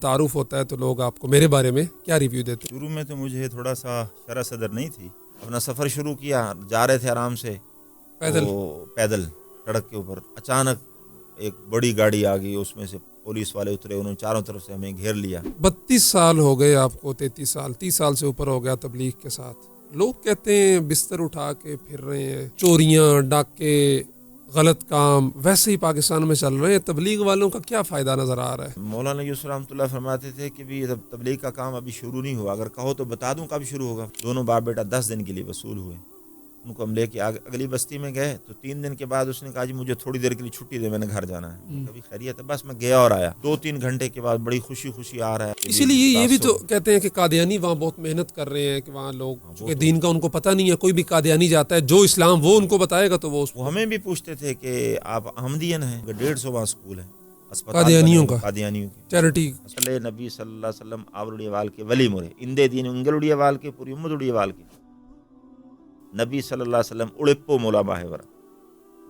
تعارف ہوتا ہے تو لوگ آپ کو میرے بارے میں کیا ریویو دیتے ہیں؟ شروع میں تو مجھے تھوڑا سا شرح صدر نہیں تھی. اپنا سفر شروع کیا, جا رہے تھے آرام سے پیدل؟ تو پیدل سڑک کے اوپر اچانک ایک بڑی گاڑی آ گئی, اس میں سے پولیس والے اترے, انہوں نے چاروں طرف سے ہمیں گھیر لیا. 32 سال ہو گئے آپ کو, 33 سال, 30 سال سے اوپر ہو گیا تبلیغ کے ساتھ. لوگ کہتے ہیں بستر اٹھا کے پھر رہے ہیں, چوریاں, ڈاکے, غلط کام ویسے ہی پاکستان میں چل رہے ہیں. تبلیغ والوں کا کیا فائدہ نظر آ رہا ہے؟ مولانا یوسف رحمۃ اللہ فرماتے تھے کہ بھی تبلیغ کا کام ابھی شروع نہیں ہوا, اگر کہو تو بتا دوں کب شروع ہوگا. دونوں باپ بیٹا 10 دن کے لیے وصول ہوئے. ان کو ہم لے کے اگلی بستی میں گئے تو 3 دن کے بعد اس نے کہا جی مجھے تھوڑی دیر کے لیے چھٹی دے, میں نے گھر جانا ہے. کبھی خیریت ہے, بس میں گیا اور آیا. 2-3 گھنٹے کے بعد بڑی خوشی خوشی آ رہا ہے. اسی لیے یہ بھی تو کہتے ہیں کہ قادیانی وہاں بہت محنت کر رہے ہیں, کہ وہاں لوگ چونکہ دین کا ان کو پتہ نہیں ہے. کوئی بھی قادیانی جاتا ہے جو اسلام وہ ان کو بتائے گا تو وہ ہمیں بھی پوچھتے تھے کہ آپ احمدین ہیں. 150 وہاں اسکول ہیں, اسپتال قادیانیوں بنے کا قادیانیوں کے. چیریٹی. صلی نبی صلی اللہ علیہ وسلم آوردی وال کے ولی مرے اندے دین انگلڑی وال کے پوری امت اڑی وال کے نبی صلی اللہ علیہ وسلم اڑپو مولا باہورا.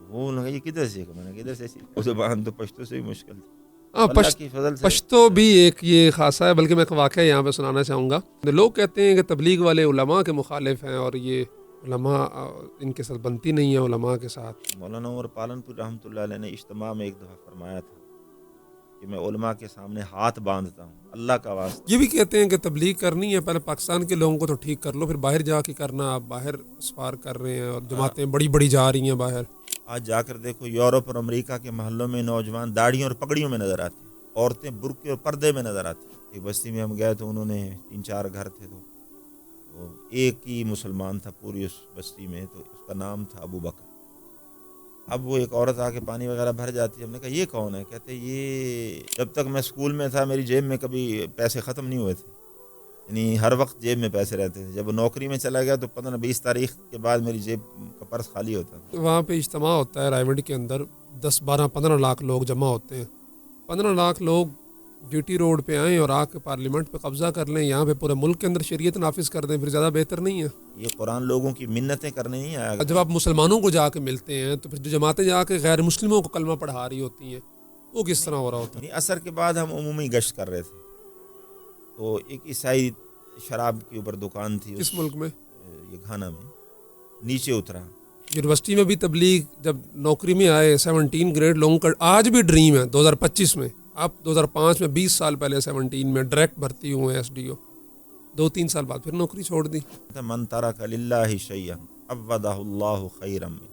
وہ نے یہ کدھر سے, میں نے کدھر سے سیکھا. وہ زبان تو پشتو سے بھی مشکل تھی. اللہ کی فضل سے پشتو بھی ایک یہ خاصا ہے. بلکہ میں ایک واقعہ یہاں پہ سنانا چاہوں گا. لوگ کہتے ہیں کہ تبلیغ والے علماء کے مخالف ہیں, اور یہ علماء ان کے ساتھ بنتی نہیں ہے علماء کے ساتھ. مولانا عمر پالنپور رحمۃ اللہ علیہ نے اجتماع میں ایک دفعہ فرمایا تھا کہ میں علماء کے سامنے ہاتھ باندھتا ہوں اللہ کا واسطہ. یہ بھی کہتے ہیں کہ تبلیغ کرنی ہے پہلے پاکستان کے لوگوں کو تو ٹھیک کر لو, پھر باہر جا کے کرنا. آپ باہر اسفار کر رہے ہیں اور جماعتیں بڑی بڑی جا رہی ہیں باہر. آج جا کر دیکھو یورپ اور امریکہ کے محلوں میں نوجوان داڑھیوں اور پگڑیوں میں نظر آتے ہیں, عورتیں برقعے اور پردے میں نظر آتی ہیں. ایک بستی میں ہم گئے تو انہوں نے 3-4 گھر تھے تو ایک ہی مسلمان تھا پوری اس بستی میں, تو اس کا نام تھا ابو بکر. اب وہ ایک عورت آ کے پانی وغیرہ بھر جاتی ہے. ہم نے کہا یہ کون ہے؟ کہتے یہ جب تک میں اسکول میں تھا میری جیب میں کبھی پیسے ختم نہیں ہوئے تھے, یعنی ہر وقت جیب میں پیسے رہتے تھے. جب نوکری میں چلا گیا تو 15-20 تاریخ کے بعد میری جیب کا پرس خالی ہوتا تھا. وہاں پہ اجتماع ہوتا ہے رائے منڈی کے اندر, 10-12-15 لاکھ لوگ جمع ہوتے ہیں. 15 لاکھ لوگ جی ٹی روڈ پہ آئیں اور آ کے پارلیمنٹ پہ قبضہ کر لیں, یہاں پہ پورے ملک کے اندر شریعت نافذ کر دیں, پھر زیادہ بہتر نہیں ہے؟ یہ قرآن لوگوں کی منتیں کرنے نہیں آیا. جب آپ مسلمانوں کو جا کے ملتے ہیں تو پھر جو جماعتیں جا کے غیر مسلموں کو کلمہ پڑھا رہی ہوتی ہیں وہ کس طرح ہو رہا ہوتا ہے؟ عصر کے بعد ہم عمومی گشت کر رہے تھے تو ایک عیسائی شراب کے اوپر دکان تھی. کس ملک میں؟ یہ گھانا میں. نیچے اترا. یونیورسٹی میں بھی تبلیغ جب نوکری میں آئے 17 گریڈ لوگوں کا آج بھی ڈریم ہے 2025 میں. آپ 2005 میں 20 سال پہلے 17 میں ڈائریکٹ بھرتی ہوئے ایس ڈی او, 2-3 سال بعد پھر نوکری چھوڑ دی. من ترک للہ شیئا عوضہ اللہ خیرا منہ.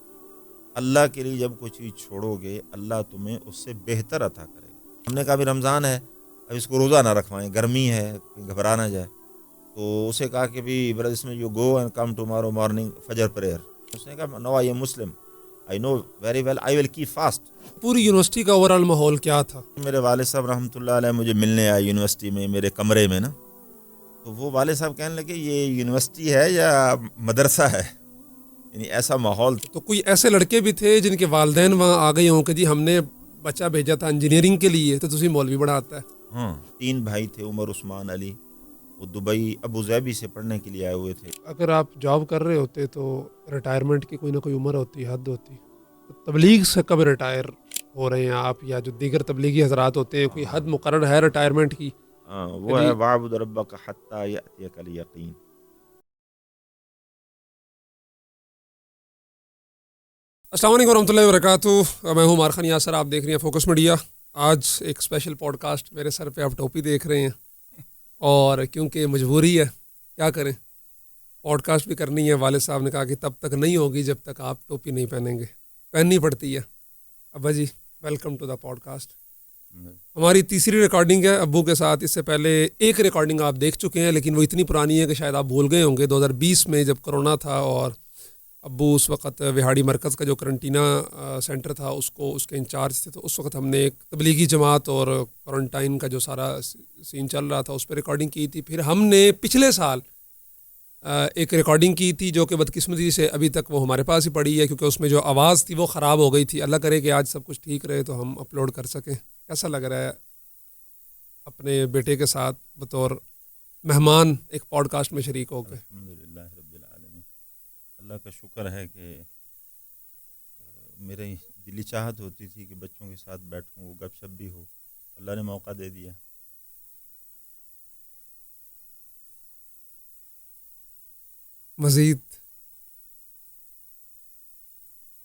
اللہ کے لیے جب کوئی چیز چھوڑو گے اللہ تمہیں اس سے بہتر عطا کرے گا. ہم نے کہا بھی رمضان ہے, اب اس کو روزہ نہ رکھوائیں, گرمی ہے, گھبرا نہ جائے. تو اسے کہا کہ بھی برادر اس میں you go and come tomorrow morning فجر پریئر. اس نے کہا no I am Muslim, I know very well, I will keep fast. پوری یونیورسٹی کا اوورآل ماحول کیا تھا؟ میرے والد صاحب رحمۃ اللہ علیہ مجھے ملنے آئے یونیورسٹی میں میرے کمرے میں نا, تو وہ والد صاحب کہنے لگے یہ یونیورسٹی ہے یا مدرسہ ہے, یعنی ایسا ماحول. تو کوئی ایسے لڑکے بھی تھے جن کے والدین وہاں آ گئے ہوں کہ جی ہم نے بچہ بھیجا تھا انجینئرنگ کے لیے تو تسی مولوی بڑھاتا ہے؟ ہاں, 3 بھائی تھے, عمر, عثمان, علی. وہ دبئی ابو ظہبی سے پڑھنے کے لیے آئے ہوئے تھے. اگر آپ جاب کر رہے ہوتے تو ریٹائرمنٹ کی کوئی نہ کوئی عمر ہوتی, حد ہوتی. تبلیغ سے کب ریٹائر ہو رہے ہیں آپ, یا جو دیگر تبلیغی حضرات ہوتے ہیں کوئی حد مقرر ہے ریٹائرمنٹ کی؟ وہ ہے وَاعْبُدْ رَبَّكَ حَتَّى يَأْتِيَكَ الْيَقِينُ. السلام علیکم ورحمۃ اللہ وبرکاتہ. میں ہوں عمار خان یاسر, آپ دیکھ رہے ہیں فوکس میڈیا. آج ایک اسپیشل پوڈ کاسٹ, میرے سر پہ آپ ٹوپی دیکھ رہے ہیں, اور کیونکہ مجبوری ہے کیا کریں, پوڈ کاسٹ بھی کرنی ہے. والد صاحب نے کہا کہ تب تک نہیں ہوگی جب تک آپ ٹوپی نہیں پہنیں گے, پہننی پڑتی ہے. ابا جی welcome to the podcast. ہماری تیسری ریکارڈنگ ہے ابو کے ساتھ. اس سے پہلے ایک ریکارڈنگ آپ دیکھ چکے ہیں, لیکن وہ اتنی پرانی ہے کہ شاید آپ بھول گئے ہوں گے. 2020 میں جب کرونا تھا اور ابو اس وقت وہاڑی مرکز کا جو کرنٹینا سینٹر تھا اس کے انچارج تھے, تو اس وقت ہم نے ایک تبلیغی جماعت اور کوارنٹائن کا جو سارا سین چل رہا تھا اس پہ ریکارڈنگ کی تھی. پھر ہم نے پچھلے سال ایک ریکارڈنگ کی تھی جو کہ بدقسمتی سے ابھی تک وہ ہمارے پاس ہی پڑی ہے, کیونکہ اس میں جو آواز تھی وہ خراب ہو گئی تھی. اللہ کرے کہ آج سب کچھ ٹھیک رہے تو ہم اپلوڈ کر سکیں. کیسا لگ رہا ہے اپنے بیٹے کے ساتھ بطور مہمان ایک پوڈ کاسٹ میں شریک ہو کے؟ الحمدللہ رب العالمین. اللہ کا شکر ہے کہ میرے دلی چاہت ہوتی تھی کہ بچوں کے ساتھ بیٹھوں, وہ گپ شپ بھی ہو, اللہ نے موقع دے دیا. مزید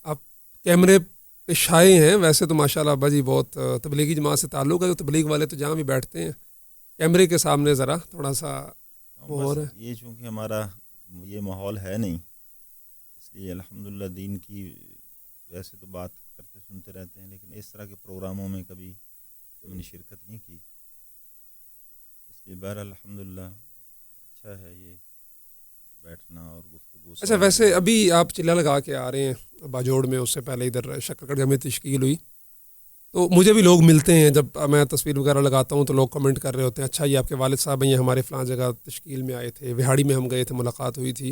آپ کیمرے پہ شائع ہیں، ویسے تو ماشاءاللہ ابا جی بہت تبلیغی جماعت سے تعلق ہے، تو تبلیغ والے تو جہاں بھی بیٹھتے ہیں کیمرے کے سامنے ذرا تھوڑا سا وہ ہو بس رہا ہے. یہ چونکہ ہمارا یہ ماحول ہے نہیں، اس لیے الحمدللہ دین کی ویسے تو بات کرتے سنتے رہتے ہیں، لیکن اس طرح کے پروگراموں میں کبھی ہم نے شرکت نہیں کی، اس لیے بہرحال الحمدللہ اچھا ہے یہ بیٹھنا اور گفتگو. اچھا ویسے ابھی آپ چلا لگا کے آ رہے ہیں باجوڑ میں، اس سے پہلے ادھر شکرگڑھ میں تشکیل ہوئی، تو مجھے بھی لوگ ملتے ہیں جب میں تصویر وغیرہ لگاتا ہوں تو لوگ کمنٹ کر رہے ہوتے ہیں اچھا یہ آپ کے والد صاحب ہیں، یہ ہمارے فلاں جگہ تشکیل میں آئے تھے، وہاڑی میں ہم گئے تھے، ملاقات ہوئی تھی.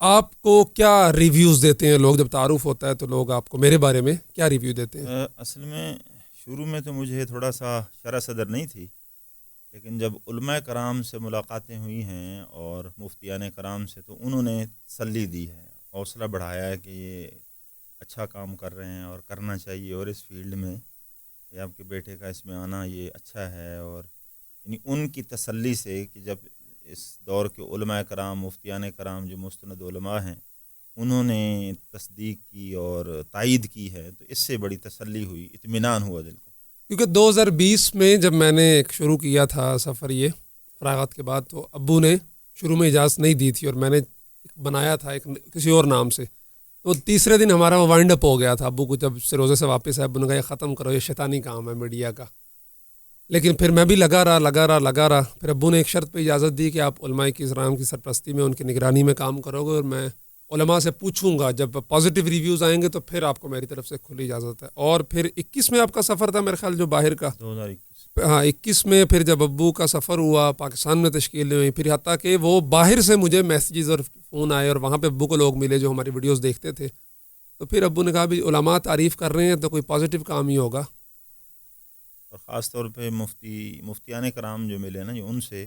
آپ کو کیا ریویوز دیتے ہیں لوگ جب تعارف ہوتا ہے تو لوگ آپ کو میرے بارے میں کیا ریویو دیتے ہیں؟ اصل میں شروع میں تو مجھے تھوڑا سا شرح صدر نہیں تھی، لیکن جب علماء کرام سے ملاقاتیں ہوئی ہیں اور مفتیان کرام سے، تو انہوں نے تسلی دی ہے، حوصلہ بڑھایا ہے کہ یہ اچھا کام کر رہے ہیں اور کرنا چاہیے، اور اس فیلڈ میں یہ آپ کے بیٹے کا اس میں آنا یہ اچھا ہے. اور یعنی ان کی تسلی سے کہ جب اس دور کے علماء کرام مفتیان کرام جو مستند علماء ہیں انہوں نے تصدیق کی اور تائید کی ہے، تو اس سے بڑی تسلی ہوئی، اطمینان ہوا دل کو. کیونکہ 2020 میں جب میں نے ایک شروع کیا تھا سفر یہ فراغت کے بعد، تو ابو نے شروع میں اجازت نہیں دی تھی اور میں نے بنایا تھا ایک کسی اور نام سے، تو تیسرے دن ہمارا وہ وائنڈ اپ ہو گیا تھا. ابو کو جب سے روزے سے واپس آئے ابو نے کہا یہ ختم کرو، یہ شیطانی کام ہے میڈیا کا. لیکن پھر میں بھی لگا رہا. پھر ابو نے ایک شرط پہ اجازت دی کہ آپ علماء کی کرام کی سرپرستی میں ان کی نگرانی میں کام کرو گے، اور میں علماء سے پوچھوں گا، جب پازیٹیو ریویوز آئیں گے تو پھر آپ کو میری طرف سے کھلی اجازت ہے. اور پھر 21 میں آپ کا سفر تھا میرے خیال جو باہر کا، 2021 ہاں 21 میں پھر جب ابو کا سفر ہوا پاکستان میں تشکیل ہوئی، پھر حتیٰ کہ وہ باہر سے مجھے میسیجز اور فون آئے اور وہاں پہ ابو کو لوگ ملے جو ہماری ویڈیوز دیکھتے تھے. تو پھر ابو نے کہا بھی علماء تعریف کر رہے ہیں تو کوئی پازیٹیو کام ہی ہوگا. اور خاص طور پہ مفتیان کرام جو ملے نا جو ان سے،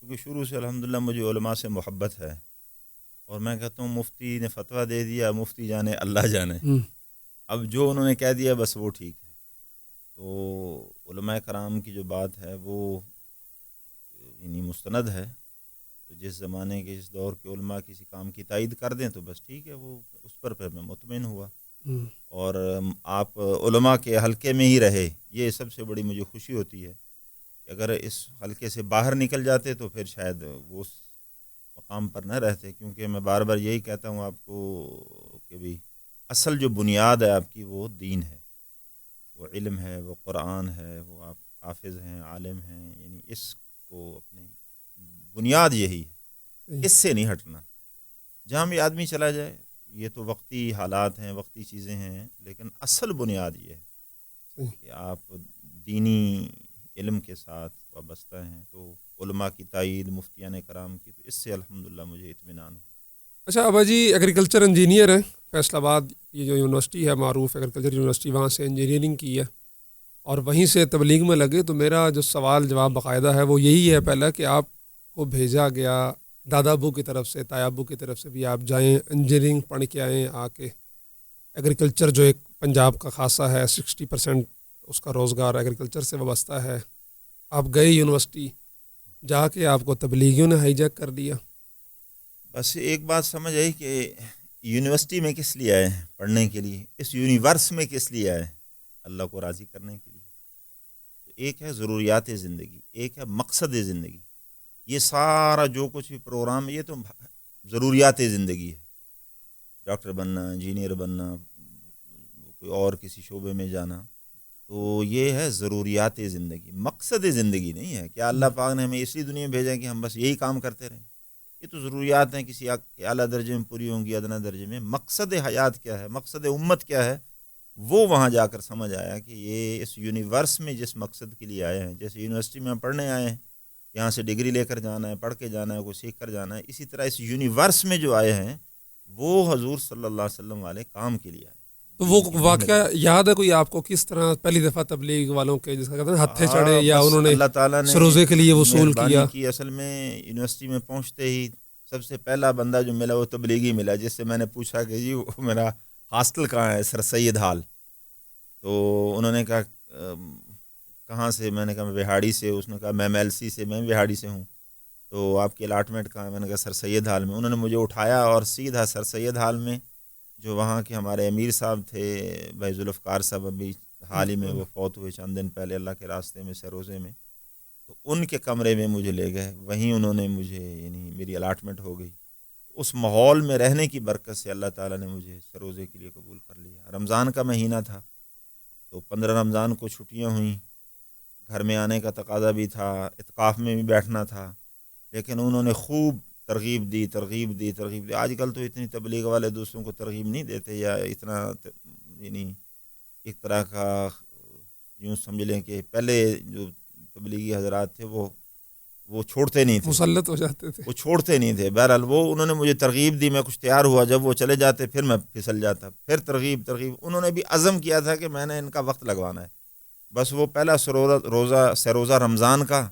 کیونکہ شروع سے الحمدللہ مجھے علماء سے محبت ہے، اور میں کہتا ہوں مفتی نے فتویٰ دے دیا، مفتی جانے اللہ جانے، اب جو انہوں نے کہہ دیا بس وہ ٹھیک ہے. تو علماء کرام کی جو بات ہے وہ یعنی مستند ہے، تو جس زمانے کے اس دور کے علماء کسی کام کی تائید کر دیں تو بس ٹھیک ہے، وہ اس پر پھر میں مطمئن ہوا. اور آپ علماء کے حلقے میں ہی رہے، یہ سب سے بڑی مجھے خوشی ہوتی ہے. اگر اس حلقے سے باہر نکل جاتے تو پھر شاید وہ اس مقام پر نہ رہتے، کیونکہ میں بار بار یہی کہتا ہوں آپ کو کہ بھی اصل جو بنیاد ہے آپ کی وہ دین ہے، وہ علم ہے، وہ قرآن ہے، وہ آپ حافظ ہیں، عالم ہیں، یعنی اس کو اپنے بنیاد یہی ہے، اس سے نہیں ہٹنا. جہاں بھی آدمی چلا جائے یہ تو وقتی حالات ہیں، وقتی چیزیں ہیں، لیکن اصل بنیاد یہ ہے کہ آپ دینی علم کے ساتھ وابستہ ہیں. تو علماء کی تائید، مفتیان کرام کی، تو اس سے الحمدللہ مجھے اطمینان ہو. اچھا ابا جی ایگریکلچر انجینئر ہیں، فیصل آباد یہ جو یونیورسٹی ہے معروف ایگریکلچر یونیورسٹی، وہاں سے انجینئرنگ کی ہے اور وہیں سے تبلیغ میں لگے. تو میرا جو سوال جواب باقاعدہ ہے وہ یہی ہے پہلا کہ آپ کو بھیجا گیا دادا ابو کی طرف سے، تایا ابو کی طرف سے بھی آپ جائیں انجینئرنگ پڑھ کے آئیں آ کے. ایگریکلچر جو ایک پنجاب کا خاصہ ہے، 60% اس کا روزگار ایگریکلچر سے وابستہ ہے. آپ گئے یونیورسٹی، جا کے آپ کو تبلیغیوں نے ہائی جیک کر دیا. بس ایک بات سمجھ آئی کہ یونیورسٹی میں کس لیے آئے ہیں؟ پڑھنے کے لیے. اس یونیورس میں کس لیے آئے ہیں؟ اللہ کو راضی کرنے کے لیے. تو ایک ہے ضروریات زندگی، ایک ہے مقصد زندگی. یہ سارا جو کچھ بھی پروگرام، یہ تو ضروریات زندگی ہے. ڈاکٹر بننا، انجینئر بننا، کوئی اور کسی شعبے میں جانا، تو یہ ہے ضروریات زندگی. مقصد زندگی نہیں ہے. کیا اللہ پاک نے ہمیں اسی دنیا میں بھیجا ہے کہ ہم بس یہی کام کرتے رہیں؟ یہ تو ضروریات ہیں، کسی اعلیٰ درجے میں پوری ہوں گی، ادنا درجے میں. مقصد حیات کیا ہے، مقصد امت کیا ہے، وہ وہاں جا کر سمجھ آیا کہ یہ اس یونیورس میں جس مقصد کے لیے آئے ہیں، جیسے یونیورسٹی میں ہم پڑھنے آئے ہیں، یہاں سے ڈگری لے کر جانا ہے، پڑھ کے جانا ہے، کوئی سیکھ کر جانا ہے، اسی طرح اس یونیورس میں جو آئے ہیں وہ حضور صلی اللہ علیہ وسلم والے کام کے لیے آئے. تو وہ واقعہ یاد ہے کوئی آپ کو کس طرح پہلی دفعہ تبلیغ والوں کے جس کا کہتے ہیں ہتھے چڑھے یا انہوں نے اللہ تعالیٰ نے سروزے کے لیے وصول کیا؟ کی اصل میں یونیورسٹی میں پہنچتے ہی سب سے پہلا بندہ جو ملا وہ تبلیغی ملا، جس سے میں نے پوچھا کہ جی وہ میرا ہاسٹل کہاں ہے؟ سر سید ہال. تو انہوں نے کہا کہاں سے؟ میں نے کہا میں وہاڑی سے. اس نے کہا میں MLC سے. میں وہاڑی سے ہوں. تو آپ کی الاٹمنٹ کہاں ہے؟ میں نے کہا سر سید ہال میں. انہوں نے مجھے اٹھایا اور سیدھا سر سید ہال میں، جو وہاں کے ہمارے امیر صاحب تھے بھائی ذوالفقار صاحب، ابھی حال ہی میں وہ فوت ہوئے چند دن پہلے اللہ کے راستے میں سروزے میں، تو ان کے کمرے میں مجھے لے گئے. وہیں انہوں نے مجھے یعنی میری الاٹمنٹ ہو گئی. اس ماحول میں رہنے کی برکت سے اللہ تعالیٰ نے مجھے سروزے کے لیے قبول کر لیا. رمضان کا مہینہ تھا تو 15 رمضان کو چھٹیاں ہوئیں، گھر میں آنے کا تقاضا بھی تھا، اعتکاف میں بھی بیٹھنا تھا، لیکن انہوں نے خوب ترغیب دی. آج کل تو اتنی تبلیغ والے دوسروں کو ترغیب نہیں دیتے، یا اتنا یعنی ایک طرح کا یوں سمجھ لیں کہ پہلے جو تبلیغی حضرات تھے وہ چھوڑتے نہیں تھے، مسلط ہو جاتے تھے. وہ چھوڑتے نہیں تھے. بہرحال انہوں نے مجھے ترغیب دی، میں کچھ تیار ہوا، جب وہ چلے جاتے پھر میں پھسل جاتا، پھر ترغیب. انہوں نے بھی عزم کیا تھا کہ میں نے ان کا وقت لگوانا ہے. بس وہ پہلا سروزہ رمضان کا،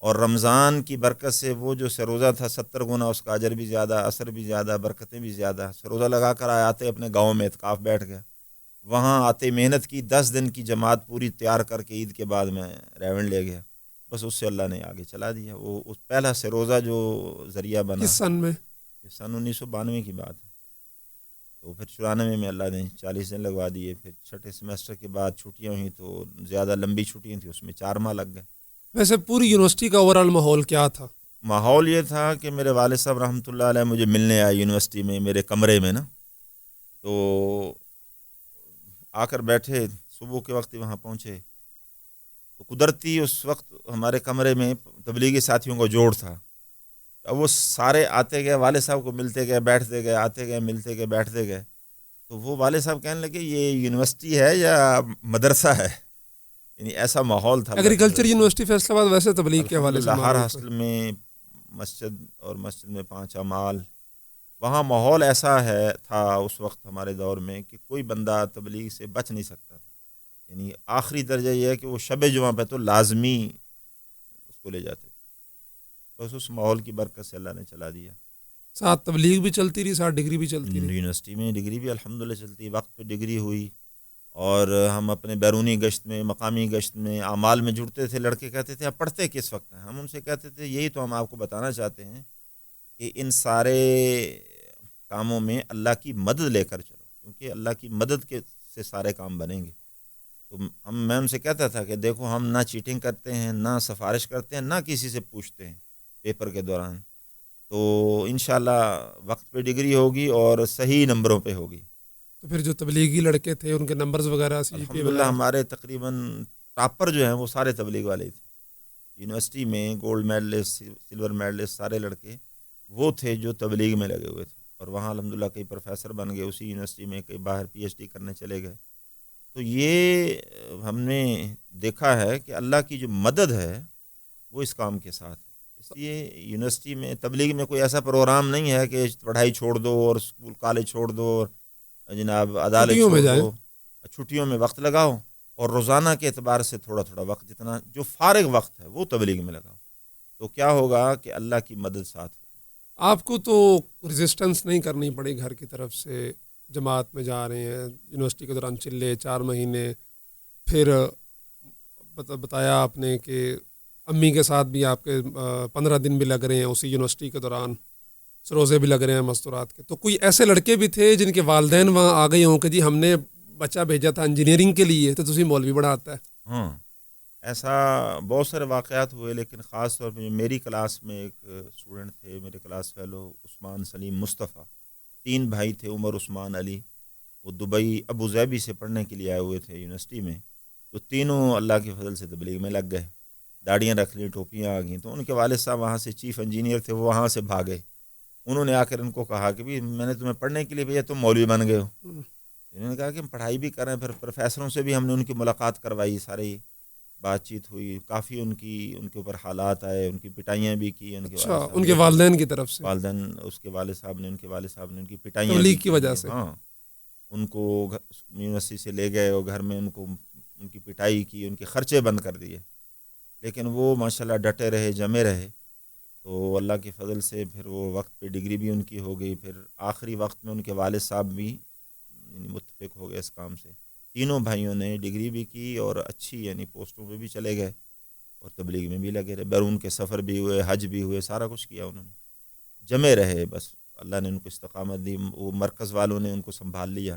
اور رمضان کی برکت سے وہ جو سروزہ تھا 70 گنا اس کا اجر بھی زیادہ، اثر بھی زیادہ، برکتیں بھی زیادہ. سروزہ لگا کر آتے اپنے گاؤں میں اعتکاف بیٹھ گیا، وہاں آتے محنت کی، 10 دن کی جماعت پوری تیار کر کے عید کے بعد میں ریونڈ لے گیا. بس اس سے اللہ نے آگے چلا دیا. وہ اس پہلا سروزہ جو ذریعہ بنا، کس سن میں؟ یہ سن 1992 کی بات ہے. تو پھر 94 میں اللہ نے 40 دن لگوا دیے. پھر چھٹے سیمسٹر کے بعد چھٹیاں ہوئیں تو زیادہ لمبی چھٹیاں تھیں، اس میں 4 ماہ لگ گئے. ویسے پوری یونیورسٹی کا اوورآل ماحول کیا تھا؟ ماحول یہ تھا کہ میرے والد صاحب رحمۃ اللہ علیہ مجھے ملنے آئے یونیورسٹی میں، میرے کمرے میں نا. تو آ کر بیٹھے، صبح کے وقت ہی وہاں پہنچے، تو قدرتی اس وقت ہمارے کمرے میں تبلیغی ساتھیوں کا جوڑ تھا. اب وہ سارے آتے گئے، والد صاحب کو ملتے گئے، بیٹھتے گئے، آتے گئے، ملتے گئے، بیٹھتے گئے. تو وہ والد صاحب کہنے لگے یہ یونیورسٹی ہے یا مدرسہ ہے؟ یعنی ایسا ماحول تھا. ایگریکلچر یونیورسٹی فیصل آباد ویسے تبلیغ کے حوالے سے الحمدللہ ہر معروف ہے. ہاسٹل میں مسجد، اور مسجد میں 5 اعمال. وہاں ماحول ایسا تھا اس وقت ہمارے دور میں کہ کوئی بندہ تبلیغ سے بچ نہیں سکتا تھا. یعنی آخری درجہ یہ ہے کہ وہ شب جمعہ پہ تو لازمی اس کو لے جاتے تھے. بس اس ماحول کی برکت سے اللہ نے چلا دیا. ساتھ تبلیغ بھی چلتی رہی، ساتھ ڈگری بھی چلتی رہی. یونیورسٹی میں ڈگری بھی الحمدللہ چلتی، وقت پہ ڈگری ہوئی. اور ہم اپنے بیرونی گشت میں، مقامی گشت میں، اعمال میں جڑتے تھے. لڑکے کہتے تھے آپ پڑھتے کس وقت ہیں؟ ہم ان سے کہتے تھے یہی تو ہم آپ کو بتانا چاہتے ہیں کہ ان سارے کاموں میں اللہ کی مدد لے کر چلو، کیونکہ اللہ کی مدد سے سارے کام بنیں گے. تو میں ان سے کہتا تھا کہ دیکھو ہم نہ چیٹنگ کرتے ہیں، نہ سفارش کرتے ہیں، نہ کسی سے پوچھتے ہیں پیپر کے دوران. تو انشاءاللہ وقت پہ ڈگری ہوگی اور صحیح نمبروں پہ ہوگی. تو پھر جو تبلیغی لڑکے تھے ان کے نمبرز وغیرہ، سی جی پی الحمدللہ وغیرہ؟ ہمارے تقریباً ٹاپر جو ہیں وہ سارے تبلیغ والے تھے. یونیورسٹی میں گولڈ میڈلسٹ، سلور میڈلسٹ سارے لڑکے وہ تھے جو تبلیغ میں لگے ہوئے تھے. اور وہاں الحمدللہ کئی پروفیسر بن گئے اسی یونیورسٹی میں، کئی باہر پی ایچ ڈی کرنے چلے گئے. تو یہ ہم نے دیکھا ہے کہ اللہ کی جو مدد ہے وہ اس کام کے ساتھ ہے. اس لیے یونیورسٹی میں تبلیغ میں کوئی ایسا پروگرام نہیں ہے کہ پڑھائی چھوڑ دو اور اسکول کالج چھوڑ دو اور جناب عدالت چھٹیوں میں چھوڑ جائیں. دو. چھٹیوں میں وقت لگاؤ اور روزانہ کے اعتبار سے تھوڑا تھوڑا وقت، جتنا جو فارغ وقت ہے وہ تبلیغ میں لگاؤ. تو کیا ہوگا کہ اللہ کی مدد ساتھ ہوگی. آپ کو تو ریزسٹنس نہیں کرنی پڑی گھر کی طرف سے، جماعت میں جا رہے ہیں، یونیورسٹی کے دوران چلے 4 مہینے، پھر بتایا آپ نے کہ امی کے ساتھ بھی آپ کے 15 دن بھی لگ رہے ہیں اسی یونیورسٹی کے دوران، روزے بھی لگ رہے ہیں مستورات کے. تو کوئی ایسے لڑکے بھی تھے جن کے والدین وہاں آ گئی ہوں کہ جی ہم نے بچہ بھیجا تھا انجینئرنگ کے لیے تو تسی مولوی بڑھاتا ہے؟ ہاں ایسا بہت سارے واقعات ہوئے، لیکن خاص طور پہ میری کلاس میں ایک اسٹوڈنٹ تھے، میرے کلاس فیلو عثمان سلیم مصطفیٰ. 3 بھائی تھے، عمر، عثمان، علی. وہ دبئی ابو ظہبی سے پڑھنے کے لیے آئے ہوئے تھے یونیورسٹی میں. تو تینوں اللہ کے فضل سے تبلیغ میں لگ گئے. داڑیاں رکھ لی، ٹوپیاں آ گئیں. تو ان کے والد صاحب وہاں سے چیف انجینئر تھے، وہ وہاں سے بھاگے. انہوں نے آ کر ان کو کہا کہ بھی میں نے تمہیں پڑھنے کے لیے بھیجا، تم مولوی بن گئے ہو. انہوں نے کہا کہ ہم پڑھائی بھی کر رہے ہیں. پھر پروفیسروں سے بھی ہم نے ان کی ملاقات کروائی، ساری بات چیت ہوئی، کافی ان کے اوپر حالات آئے، ان کی پٹائیاں بھی کی. اچھا، ان کے والدین کی طرف سے؟ والدین، اس کے والد صاحب نے، ان کے والد صاحب نے ان کی پٹائیاں بھی تبلیغ کی وجہ سے؟ ہاں، ان کو یونیورسٹی سے لے گئے اور گھر میں ان کی پٹائی کی، ان کے خرچے بند کر دیے. لیکن وہ ماشاءاللہ ڈٹے رہے، جمے رہے. تو اللہ کے فضل سے پھر وہ وقت پہ ڈگری بھی ان کی ہو گئی. پھر آخری وقت میں ان کے والد صاحب بھی متفق ہو گئے اس کام سے. تینوں بھائیوں نے ڈگری بھی کی اور اچھی یعنی پوسٹوں پہ بھی چلے گئے. اور تبلیغ میں بھی لگے رہے، بیرون کے سفر بھی ہوئے، حج بھی ہوئے، سارا کچھ کیا انہوں نے، جمے رہے، بس اللہ نے ان کو استقامت دی، وہ مرکز والوں نے ان کو سنبھال لیا،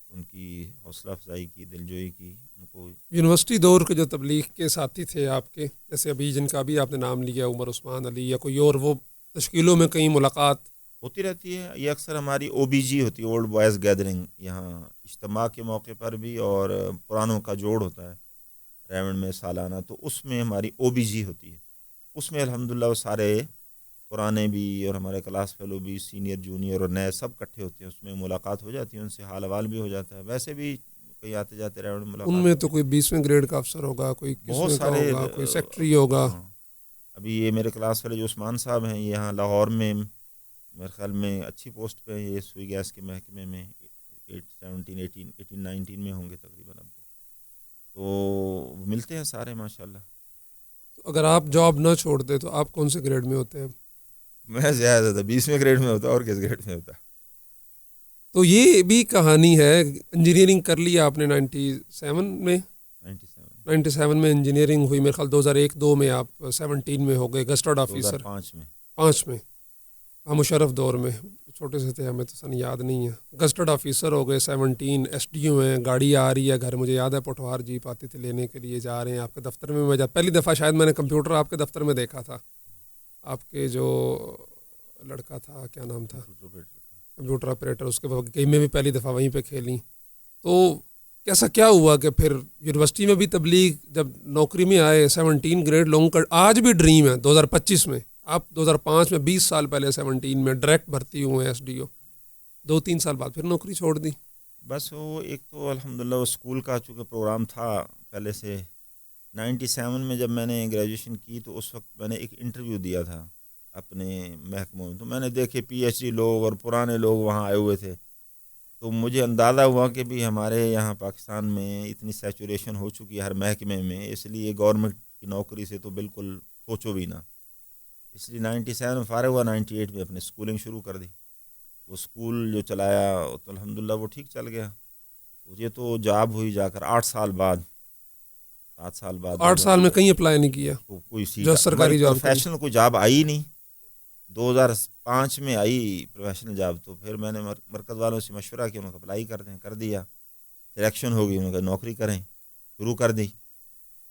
ان کی حوصلہ افزائی کی، دلجوئی کی ان کو۔ یونیورسٹی دور کے جو تبلیغ کے ساتھی تھے آپ کے، جیسے ابھی جن کا بھی آپ نے نام لیا، عمر عثمان علی یا کوئی اور، وہ تشکیلوں میں کہیں ملاقات ہوتی رہتی ہے، یہ اکثر ہماری او بی جی ہوتی ہے، اولڈ بوائز گیدرنگ، یہاں اجتماع کے موقع پر بھی، اور پرانوں کا جوڑ ہوتا ہے ریونڈ میں سالانہ، تو اس میں ہماری او بی جی ہوتی ہے، اس میں الحمدللہ وہ سارے پرانے بھی اور ہمارے کلاس فیلو بھی، سینئر جونیئر اور نئے سب اکٹھے ہوتے ہیں، اس میں ملاقات ہو جاتی ہے، ان سے حال احوال بھی ہو جاتا ہے، ویسے بھی کہیں آتے جاتے ریونڈ میں ان ملاقات میں ہوتی تو ہے۔ کوئی 20ویں گریڈ کا افسر ہوگا، کوئی بہت 21ویں کا سارے ہوگا، کوئی سیکٹری ہوگا۔ ہاں، ابھی یہ میرے کلاس والے جو عثمان صاحب ہیں، یہ یہاں لاہور میں میرے خیال میں اچھی پوسٹ پہ ہیں، یہ سوئی گیس کے محکمے میں 18 میں ہوں گے تقریباً، اب تو ملتے ہیں سارے ماشاءاللہ۔ تو اگر آپ جاب نہ چھوڑتے تو آپ کون سے گریڈ میں ہوتے ہیں؟ میں زیادہ تھا 20ویں گریڈ میں ہوتا، اور کس گریڈ میں ہوتا؟ تو یہ بھی کہانی ہے، انجینئرنگ کر لیا آپ نے 97 میں، 97 97 میں انجینئرنگ ہوئی، میرے خیال 2001-2 میں آپ 17 میں ہو گئے گسٹرڈ آفیسر، 2005 میں 5 میں، ہم مشرف دور میں چھوٹے سے تھے، ہمیں تو سن یاد نہیں ہے، گسٹرڈ آفیسر ہو گئے 17، ایس ڈی او ہیں، گاڑی آ رہی ہے گھر، مجھے یاد ہے پٹوار جیپ آتی تھی لینے کے لیے، جا رہے ہیں آپ کے دفتر میں، میں پہلی دفعہ شاید میں نے کمپیوٹر آپ کے دفتر میں دیکھا تھا، آپ کے جو لڑکا تھا کیا نام تھا، کمپیوٹر آپریٹر، اس کے بعد گیم میں بھی پہلی دفعہ وہیں پہ کھیلی۔ تو کیسا کیا ہوا کہ پھر یونیورسٹی میں بھی تبلیغ، جب نوکری میں آئے 17 گریڈ لوگوں کا آج بھی ڈریم ہے 2025 میں، آپ 2005 میں 20 سال پہلے 17 میں ڈائریکٹ بھرتی ہوئے ہیں ایس ڈی او، 2-3 سال بعد پھر نوکری چھوڑ دی۔ بس وہ ایک تو الحمدللہ وہ اسکول کا چونکہ پروگرام تھا پہلے سے، 97 میں جب میں نے گریجویشن کی تو اس وقت میں نے ایک انٹرویو دیا تھا اپنے محکموں میں، تو میں نے دیکھے پی ایچ ڈی لوگ اور پرانے لوگ وہاں آئے ہوئے تھے، تو مجھے اندازہ ہوا کہ بھی ہمارے یہاں پاکستان میں اتنی سیچوریشن ہو چکی ہے ہر محکمے میں، اس لیے گورنمنٹ کی نوکری سے تو بالکل سوچو بھی نہ، اس لیے 97 میں فارغ ہوا، 98 میں اپنے اسکولنگ شروع کر دی، وہ اسکول جو چلایا تو الحمدللہ وہ ٹھیک چل گیا، مجھے تو جاب ہوئی جا کر 8 سال بعد، 7 سال بعد 8 سال میں کہیں اپلائی نہیں کیا تو کوئی سیٹ جو ہماری سرکاری جاب کی؟ پروفیشنل کوئی جاب آئی نہیں، 2005 میں آئی پروفیشنل جاب، تو پھر میں نے مرکز والوں سے مشورہ کیا، انہوں نے اپلائی کر دیں، کر دیا، سلیکشن ہو گئی، انہوں نے کہا نوکری کریں، شروع کر دی،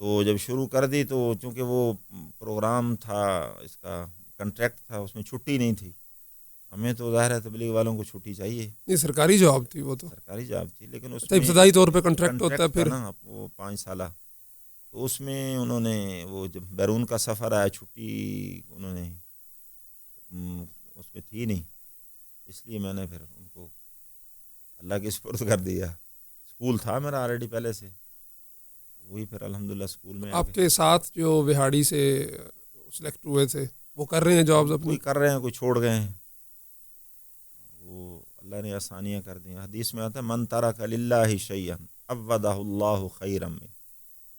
تو جب شروع کر دی تو چونکہ وہ پروگرام تھا، اس کا کنٹریکٹ تھا، اس میں چھٹی نہیں تھی، ہمیں تو ظاہر ہے تبلیغ والوں کو چھٹی چاہیے، نہیں سرکاری جاب تھی وہ تو، سرکاری جاب تھی، لیکن اس اچھا میں ابتدائی طور پہ کنٹریکٹ ہوتا ہے کنٹریکٹ تھا پھر؟ نا وہ 5 سالہ، تو اس میں انہوں نے وہ جب بیرون کا سفر آیا، چھٹی انہوں نے اس میں تھی نہیں، اس لیے میں نے پھر ان کو اللہ کے سپرد کر دیا، اسکول تھا میرا آلریڈی پہلے سے، وہی پھر الحمدللہ اسکول میں آپ کے ساتھ جو وہاڑی سے سلیکٹ ہوئے تھے وہ کر رہے ہیں جابز اپنی؟ کوئی کر رہے ہیں، کوئی چھوڑ گئے ہیں، وہ اللہ نے آسانیاں کر دی، حدیث میں آتا ہے من ترک للہ شیئا عوضہ اللہ خیرا منہ،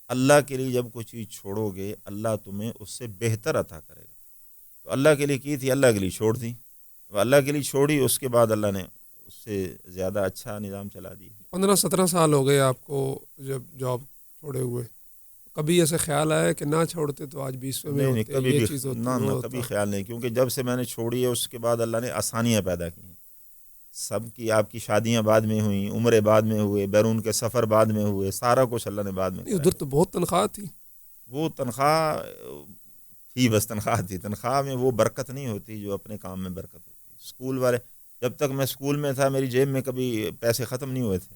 اللہ کے لیے جب کوئی چیز چھوڑو گے اللہ تمہیں اس سے بہتر عطا کرے گا، تو اللہ کے لیے کی تھی، اللہ کے لیے چھوڑ دی، اللہ کے لیے چھوڑی، اس کے بعد اللہ نے اس سے زیادہ اچھا نظام چلا دی۔ 15-17 سال ہو گئے آپ کو جب جاب چھوڑے ہوئے، کبھی ایسے خیال آیا کہ نہ چھوڑتے تو آج 20ویں میں نہیں ہوتے، کبھی یہ بھی چیز ہوتی، نہ وہ کبھی ہوتا؟ خیال نہیں، کیونکہ جب سے میں نے چھوڑی ہے اس کے بعد اللہ نے آسانیاں پیدا کی ہیں، سب کی آپ کی شادیاں بعد میں ہوئیں، عمرے بعد میں ہوئے، بیرون کے سفر بعد میں ہوئے، سارا کچھ اللہ نے بعد میں نہیں کرایا۔ ادھر تو بہت تنخواہ تھی۔ وہ تنخواہ تھی، بس تنخواہ تھی، تنخواہ میں وہ برکت نہیں ہوتی جو اپنے کام میں برکت ہوتی ہے۔ اسکول والے، جب تک میں اسکول میں تھا میری جیب میں کبھی پیسے ختم نہیں ہوئے تھے،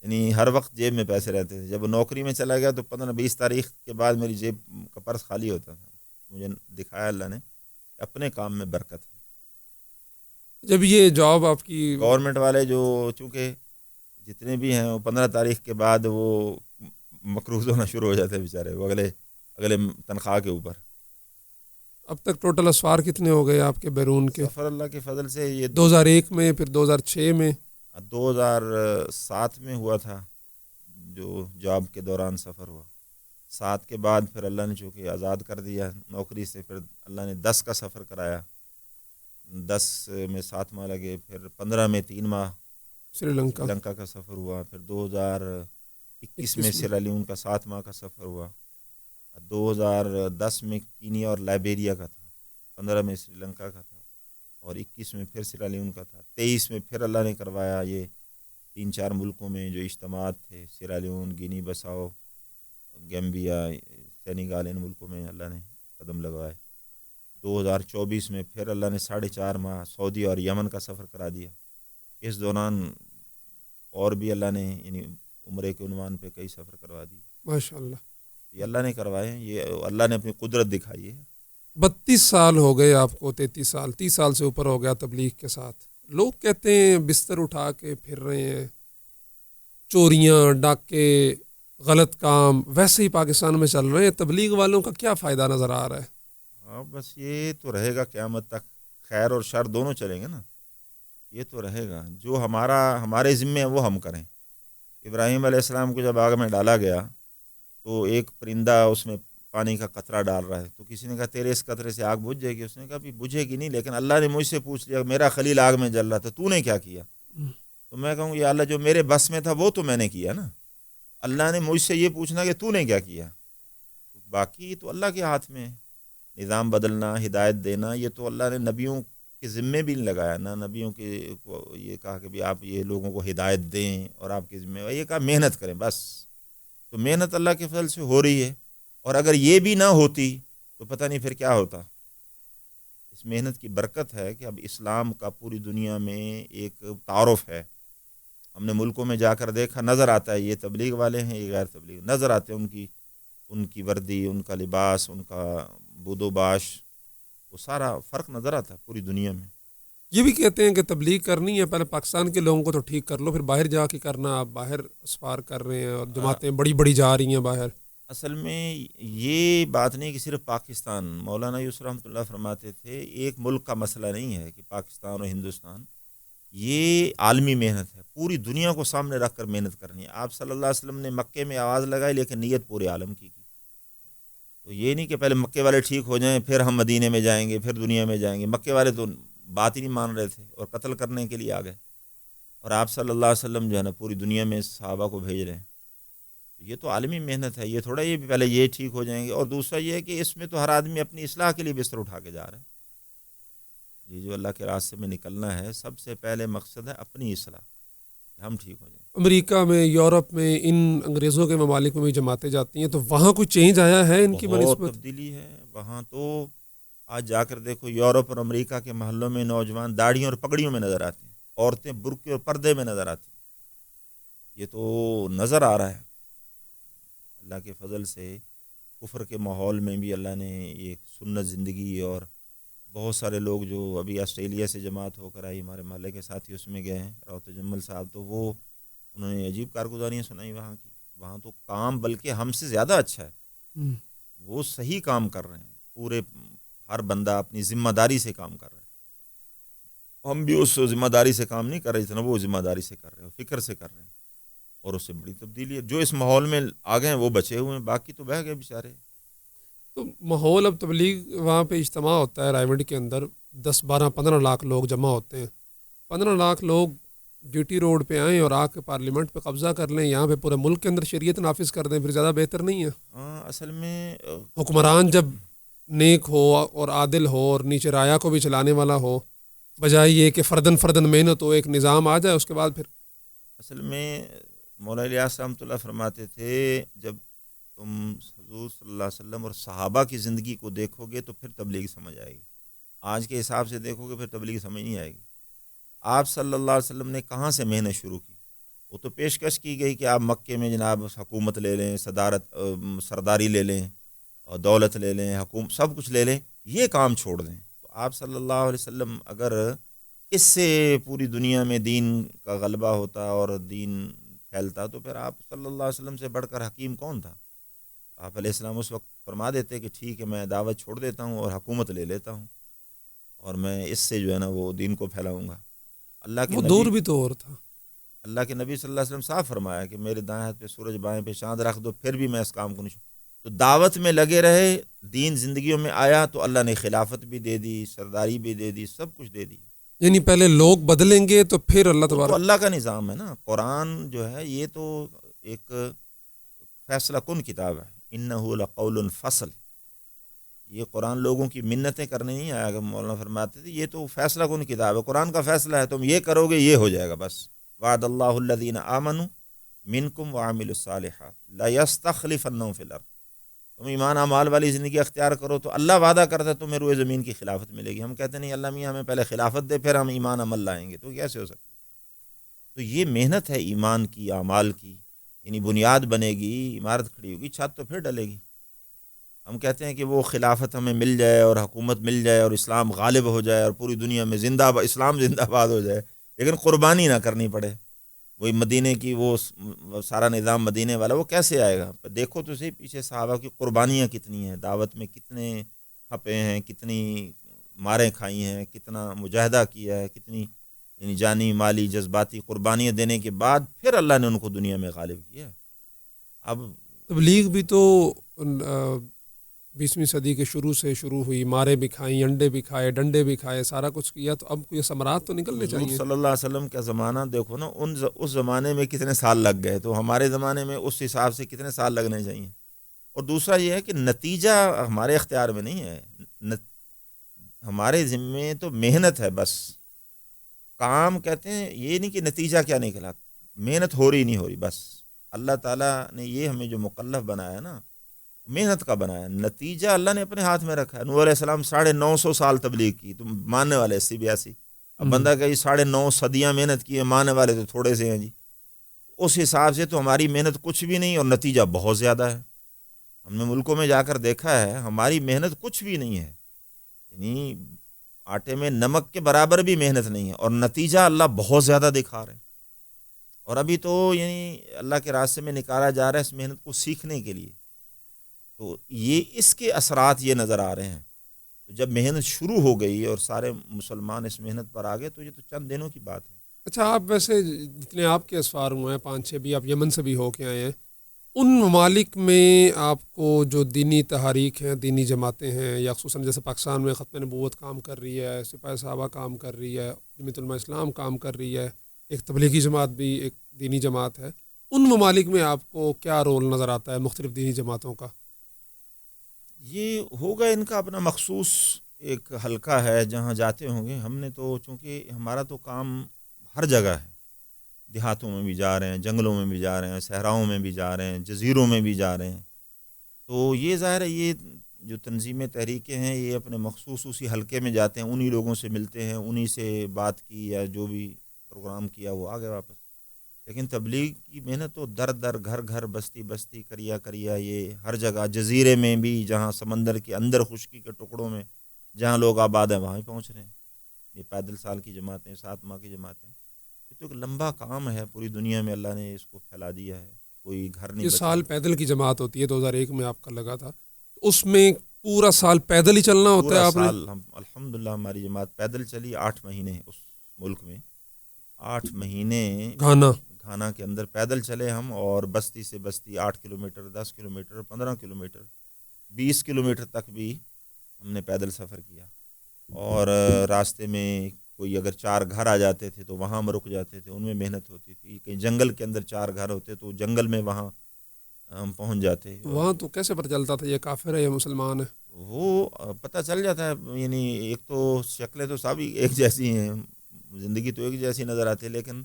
یعنی ہر وقت جیب میں پیسے رہتے تھے، جب نوکری میں چلا گیا تو 15-20 تاریخ کے بعد میری جیب کا پرس خالی ہوتا تھا، مجھے دکھایا اللہ نے اپنے کام میں برکت ہے۔ جب یہ جاب آپ کی، گورنمنٹ والے جو چونکہ جتنے بھی ہیں وہ 15 تاریخ کے بعد وہ مقروض ہونا شروع ہو جاتے ہیں بیچارے، وہ اگلے تنخواہ کے اوپر۔ اب تک ٹوٹل اسفار کتنے ہو گئے آپ کے بیرون کے؟ سفر اللہ کے فضل سے یہ 2001 میں، پھر 2006 میں، 2007 میں ہوا تھا، جو جاب کے دوران سفر ہوا، 7 کے بعد پھر اللہ نے چونکہ آزاد کر دیا نوکری سے، پھر اللہ نے 10 کا سفر کرایا، 10 میں 7 ماہ لگے، پھر 15 میں 3 ماہ سری لنکا کا سفر ہوا، پھر 2021 میں سیرا لیون کا 7 ماہ کا سفر ہوا، 2010 میں کینیا اور لائبیریا کا تھا، 15 میں سری لنکا کا تھا، اور 21 میں پھر سیرا لیون کا تھا، 23 میں پھر اللہ نے کروایا یہ 3-4 ملکوں میں جو اجتماعات تھے، سیرا لیون، گینی بساؤ، گیمبیا، سینیگال، ان ملکوں میں اللہ نے قدم لگوائے۔ 2024 میں پھر اللہ نے 4.5 ماہ سعودی اور یمن کا سفر کرا دیا۔ اس دوران اور بھی اللہ نے یعنی عمرے کے عنوان پہ کئی سفر کروا دیے۔ ماشاء اللہ، یہ اللہ نے کروائے ہیں، یہ اللہ نے اپنی قدرت دکھائی ہے۔ 32 سال ہو گئے آپ کو، 33 سال، 30 سال سے اوپر ہو گیا تبلیغ کے ساتھ۔ لوگ کہتے ہیں بستر اٹھا کے پھر رہے ہیں، چوریاں، ڈاکے، غلط کام ویسے ہی پاکستان میں چل رہے ہیں، تبلیغ والوں کا کیا فائدہ نظر آ رہا ہے؟ ہاں بس یہ تو رہے گا قیامت تک، خیر اور شر دونوں چلیں گے نا، یہ تو رہے گا۔ جو ہمارے ذمے ہے وہ ہم کریں۔ ابراہیم علیہ السلام کو جب آگ میں ڈالا گیا تو ایک پرندہ اس میں پانی کا قطرہ ڈال رہا ہے، تو کسی نے کہا تیرے اس قطرے سے آگ بجھ جائے گی؟ اس نے کہا بھی بجھے گی نہیں، لیکن اللہ نے مجھ سے پوچھ لیا، میرا خلیل آگ میں جل رہا تھا، تو نے کیا کیا؟ تو میں کہوں یا اللہ جو میرے بس میں تھا وہ تو میں نے کیا نا۔ اللہ نے مجھ سے یہ پوچھنا کہ تو نے کیا کیا، باقی تو اللہ کے ہاتھ میں ہے۔ نظام بدلنا، ہدایت دینا، یہ تو اللہ نے نبیوں کے ذمے بھی نہیں لگایا نا، نبیوں کے کو یہ کہا کہ بھی آپ یہ لوگوں کو ہدایت دیں اور آپ کے ذمے، یہ کہا محنت کریں بس۔ تو محنت اللہ کے فضل سے ہو رہی ہے، اور اگر یہ بھی نہ ہوتی تو پتہ نہیں پھر کیا ہوتا۔ اس محنت کی برکت ہے کہ اب اسلام کا پوری دنیا میں ایک تعارف ہے۔ ہم نے ملکوں میں جا کر دیکھا، نظر آتا ہے یہ تبلیغ والے ہیں، یہ غیر تبلیغ، نظر آتے ہیں ان کی وردی، ان کا لباس، ان کا بود و باش، وہ سارا فرق نظر آتا ہے پوری دنیا میں۔ یہ بھی کہتے ہیں کہ تبلیغ کرنی ہے پہلے پاکستان کے لوگوں کو تو ٹھیک کر لو، پھر باہر جا کے کرنا۔ آپ باہر اسفار کر رہے ہیں اور جماعتیں بڑی بڑی جا رہی ہیں باہر۔ اصل میں یہ بات نہیں کہ صرف پاکستان، مولانا یوسف رحمۃ اللہ فرماتے تھے ایک ملک کا مسئلہ نہیں ہے کہ پاکستان اور ہندوستان، یہ عالمی محنت ہے، پوری دنیا کو سامنے رکھ کر محنت کرنی ہے۔ آپ صلی اللہ علیہ وسلم نے مکے میں آواز لگائی لیکن نیت پورے عالم کی۔ تو یہ نہیں کہ پہلے مکے والے ٹھیک ہو جائیں پھر ہم مدینے میں جائیں گے، پھر دنیا میں جائیں گے۔ مکے والے تو بات ہی نہیں مان رہے تھے اور قتل کرنے کے لیے آ گئے، اور آپ صلی اللہ علیہ وسلم جو ہے نا پوری دنیا میں صحابہ کو بھیج رہے ہیں۔ یہ تو عالمی محنت ہے، یہ تھوڑا یہ پہلے یہ ٹھیک ہو جائیں گے۔ اور دوسرا یہ ہے کہ اس میں تو ہر آدمی اپنی اصلاح کے لیے بستر اٹھا کے جا رہا ہے۔ یہ جو اللہ کے راستے میں نکلنا ہے، سب سے پہلے مقصد ہے اپنی اصلاح، کہ ہم ٹھیک ہو جائیں۔ امریکہ میں، یورپ میں، ان انگریزوں کے ممالک میں بھی جماعتیں جاتی ہیں، تو وہاں کوئی چینج آیا ہے ان کی بہت بنسبت؟ تبدیلی ہے وہاں تو۔ آج جا کر دیکھو یورپ اور امریکہ کے محلوں میں نوجوان داڑھیوں اور پگڑیوں میں نظر آتے ہیں، عورتیں برقعے اور پردے میں نظر آتی ہیں۔ یہ تو نظر آ رہا ہے اللہ کے فضل سے۔ کفر کے ماحول میں بھی اللہ نے ایک سنت زندگی، اور بہت سارے لوگ جو ابھی آسٹریلیا سے جماعت ہو کر آئی، ہمارے محلے کے ساتھی اس میں گئے ہیں، راؤت جمل صاحب، تو وہ انہوں نے عجیب کارگزاریاں سنائی وہاں کی۔ وہاں تو کام بلکہ ہم سے زیادہ اچھا ہے، وہ صحیح کام کر رہے ہیں، پورے ہر بندہ اپنی ذمہ داری سے کام کر رہا ہے۔ ہم بھی اس ذمہ داری سے کام نہیں کر رہے جتنا وہ ذمہ داری سے کر رہے ہیں، فکر سے کر رہے ہیں، اور اس سے بڑی تبدیلی ہے۔ جو اس ماحول میں آ گئے ہیں وہ بچے ہوئے ہیں، باقی تو بہہ گئے بیچارے۔ تو ماحول اب تبلیغ، وہاں پہ اجتماع ہوتا ہے رائے منڈی کے اندر، 10 12 15 لاکھ لوگ جمع ہوتے ہیں۔ 15 لاکھ لوگ جی ٹی روڈ پہ آئیں اور آ کے پارلیمنٹ پہ قبضہ کر لیں، یہاں پہ پورے ملک کے اندر شریعت نافذ کر دیں، پھر زیادہ بہتر نہیں ہے؟ ہاں اصل میں حکمران جب نیک ہو اور عادل ہو اور نیچے رایا کو بھی چلانے والا ہو، بجائے یہ کہ فردن محنت ہو، ایک نظام آ جائے، اس کے بعد پھر اصل میں مولانا الیاس رحمۃ اللہ فرماتے تھے جب تم حضور صلی اللہ علیہ وسلم اور صحابہ کی زندگی کو دیکھو گے تو پھر تبلیغ سمجھ آئے گی، آج کے حساب سے دیکھو گے پھر تبلیغ سمجھ نہیں آئے گی۔ آپ صلی اللہ علیہ وسلم نے کہاں سے محنت شروع کی؟ وہ تو پیشکش کی گئی کہ آپ مکے میں جناب حکومت لے لیں، سرداری لے لیں، اور دولت لے لیں، حکومت سب کچھ لے لیں، یہ کام چھوڑ دیں۔ تو آپ صلی اللہ علیہ وسلم اگر اس سے پوری دنیا میں دین کا غلبہ ہوتا اور دین پھیلتا تو پھر آپ صلی اللہ علیہ وسلم سے بڑھ کر حکیم کون تھا؟ آپ علیہ السلام اس وقت فرما دیتے کہ ٹھیک ہے میں دعوت چھوڑ دیتا ہوں اور حکومت لے لیتا ہوں، اور میں اس سے جو ہے نا وہ دین کو پھیلاؤں گا۔ اللہ کے وہ نبی دور بھی تو اور تھا۔ اللہ کے نبی صلی اللہ علیہ وسلم صاف فرمایا کہ میرے دائیں ہاتھ پہ سورج بائیں پہ چاند رکھ دو پھر بھی میں اس کام کو نہیں چھوڑوں۔ تو دعوت میں لگے رہے، دین زندگیوں میں آیا تو اللہ نے خلافت بھی دے دی، سرداری بھی دے دی، سب کچھ دے دی۔ یعنی پہلے لوگ بدلیں گے تو پھر اللہ تو تبارک۔ اللہ کا نظام ہے نا، قرآن جو ہے یہ تو ایک فیصلہ کن کتاب ہے، انہ لقول فصل. یہ قرآن لوگوں کی منتیں کرنے نہیں آیا کہ مولانا فرماتے تھے یہ تو فیصلہ کن کتاب ہے, قرآن کا فیصلہ ہے, تم یہ کرو گے یہ ہو جائے گا بس. وعد اللہ الذین آمنوا منکم وعملوا الصالحات لیستخلفنہم فی الارض. تم ایمان اعمال والی زندگی اختیار کرو تو اللہ وعدہ کرتا ہے تمہیں روئے زمین کی خلافت ملے گی. ہم کہتے نہیں اللہ میاں ہمیں پہلے خلافت دے پھر ہم ایمان عمل لائیں گے, تو کیسے ہو سکتا ہے؟ تو یہ محنت ہے ایمان کی, اعمال کی. یعنی بنیاد بنے گی, عمارت کھڑی ہوگی, چھت تو پھر ڈلے گی. ہم کہتے ہیں کہ وہ خلافت ہمیں مل جائے اور حکومت مل جائے اور اسلام غالب ہو جائے اور پوری دنیا میں اسلام زندہ باد ہو جائے, لیکن قربانی نہ کرنی پڑے. وہی مدینے کی وہ سارا نظام مدینے والا وہ کیسے آئے گا؟ دیکھو تو صحیح پیچھے صحابہ کی قربانیاں کتنی ہیں, دعوت میں کتنے کھپے ہیں, کتنی ماریں کھائی ہیں, کتنا مجاہدہ کیا ہے, کتنی یعنی جانی مالی جذباتی قربانیاں دینے کے بعد پھر اللہ نے ان کو دنیا میں غالب کیا. اب تبلیغ بھی تو 20ویں صدی کے شروع سے شروع ہوئی, مارے بھی کھائیں, انڈے بھی کھائے, ڈنڈے بھی کھائے, سارا کچھ کیا, تو اب کوئی ثمرات تو نکلنے حضور چاہیے. صلی اللہ علیہ وسلم کا زمانہ دیکھو نا, اس زمانے میں کتنے سال لگ گئے, تو ہمارے زمانے میں اس حساب سے کتنے سال لگنے چاہیے. اور دوسرا یہ ہے کہ نتیجہ ہمارے اختیار میں نہیں ہے, ہمارے ذمے تو محنت ہے بس. کام کہتے ہیں یہ نہیں کہ نتیجہ کیا نکلا, محنت ہو رہی نہیں ہو رہی بس. اللہ تعالیٰ نے یہ ہمیں جو مکلف بنایا نا محنت کا بنایا, نتیجہ اللہ نے اپنے ہاتھ میں رکھا ہے. نوح علیہ السلام 950 سال تبلیغ کی, تم ماننے والے 80-82. اب بندہ کہ 9.5 صدیاں محنت کی ہے, ماننے والے تو تھوڑے سے ہیں جی. اس حساب سے تو ہماری محنت کچھ بھی نہیں اور نتیجہ بہت زیادہ ہے. ہم نے ملکوں میں جا کر دیکھا ہے ہماری محنت کچھ بھی نہیں ہے, یعنی آٹے میں نمک کے برابر بھی محنت نہیں ہے, اور نتیجہ اللہ بہت زیادہ دکھا رہے ہیں. اور ابھی تو یعنی اللہ کے راستے میں نکالا جا رہا ہے اس محنت کو سیکھنے کے لیے, تو یہ اس کے اثرات یہ نظر آ رہے ہیں. تو جب محنت شروع ہو گئی اور سارے مسلمان اس محنت پر آ گئے تو یہ تو چند دنوں کی بات ہے. اچھا, آپ ویسے جتنے آپ کے اسفار ہوئے ہیں 5-6 بھی, آپ یمن سے بھی ہو کے آئے ہیں, ان ممالک میں آپ کو جو دینی تحریک ہیں, دینی جماعتیں ہیں, یا خصوصاً جیسے پاکستان میں ختم نبوت کام کر رہی ہے, سپاہ صحابہ کام کر رہی ہے, جمعیت علماء اسلام کام کر رہی ہے, ایک تبلیغی جماعت بھی ایک دینی جماعت ہے, ان ممالک میں آپ کو کیا رول نظر آتا ہے مختلف دینی جماعتوں کا؟ یہ ہوگا ان کا اپنا مخصوص ایک حلقہ ہے جہاں جاتے ہوں گے. ہم نے تو چونکہ ہمارا تو کام ہر جگہ ہے, دیہاتوں میں بھی جا رہے ہیں, جنگلوں میں بھی جا رہے ہیں, صحراؤں میں بھی جا رہے ہیں, جزیروں میں بھی جا رہے ہیں. تو یہ ظاہر ہے یہ جو تنظیمیں تحریکیں ہیں یہ اپنے مخصوص اسی حلقے میں جاتے ہیں, انہی لوگوں سے ملتے ہیں, انہی سے بات کی یا جو بھی پروگرام کیا وہ آگے واپس. لیکن تبلیغ کی محنت تو در در گھر گھر بستی بستی کریا یہ ہر جگہ, جزیرے میں بھی جہاں سمندر کے اندر خشکی کے ٹکڑوں میں جہاں لوگ آباد ہیں وہاں ہی پہنچ رہے ہیں. یہ پیدل سال کی جماعتیں, 7 ماہ کی جماعتیں, یہ تو ایک لمبا کام ہے, پوری دنیا میں اللہ نے اس کو پھیلا دیا ہے, کوئی گھر نہیں یہ بچا. سال پیدل کی جماعت ہوتی ہے, 2001 میں آپ کا لگا تھا, اس میں پورا سال پیدل ہی چلنا ہوتا ہے. پورا آپ نے سال ہم الحمدللہ ہماری جماعت پیدل چلی 8 مہینے اس ملک میں, 8 مہینے گھانا کے اندر پیدل چلے ہم, اور بستی سے بستی 8 کلومیٹر, 10 کلومیٹر, 15 کلومیٹر, 20 کلومیٹر تک بھی ہم نے پیدل سفر کیا. اور راستے میں کوئی اگر 4 گھر آ جاتے تھے تو وہاں ہم رک جاتے تھے, ان میں محنت ہوتی تھی. کہیں جنگل کے اندر 4 گھر ہوتے تو جنگل میں وہاں ہم پہنچ جاتے. وہاں تو کیسے پتہ چلتا تھا یہ کافر ہے یا مسلمان ہے؟ وہ پتہ چل جاتا ہے, یعنی ایک تو شکلیں تو سب ایک جیسی ہیں, زندگی تو ایک جیسی نظر آتی ہے, لیکن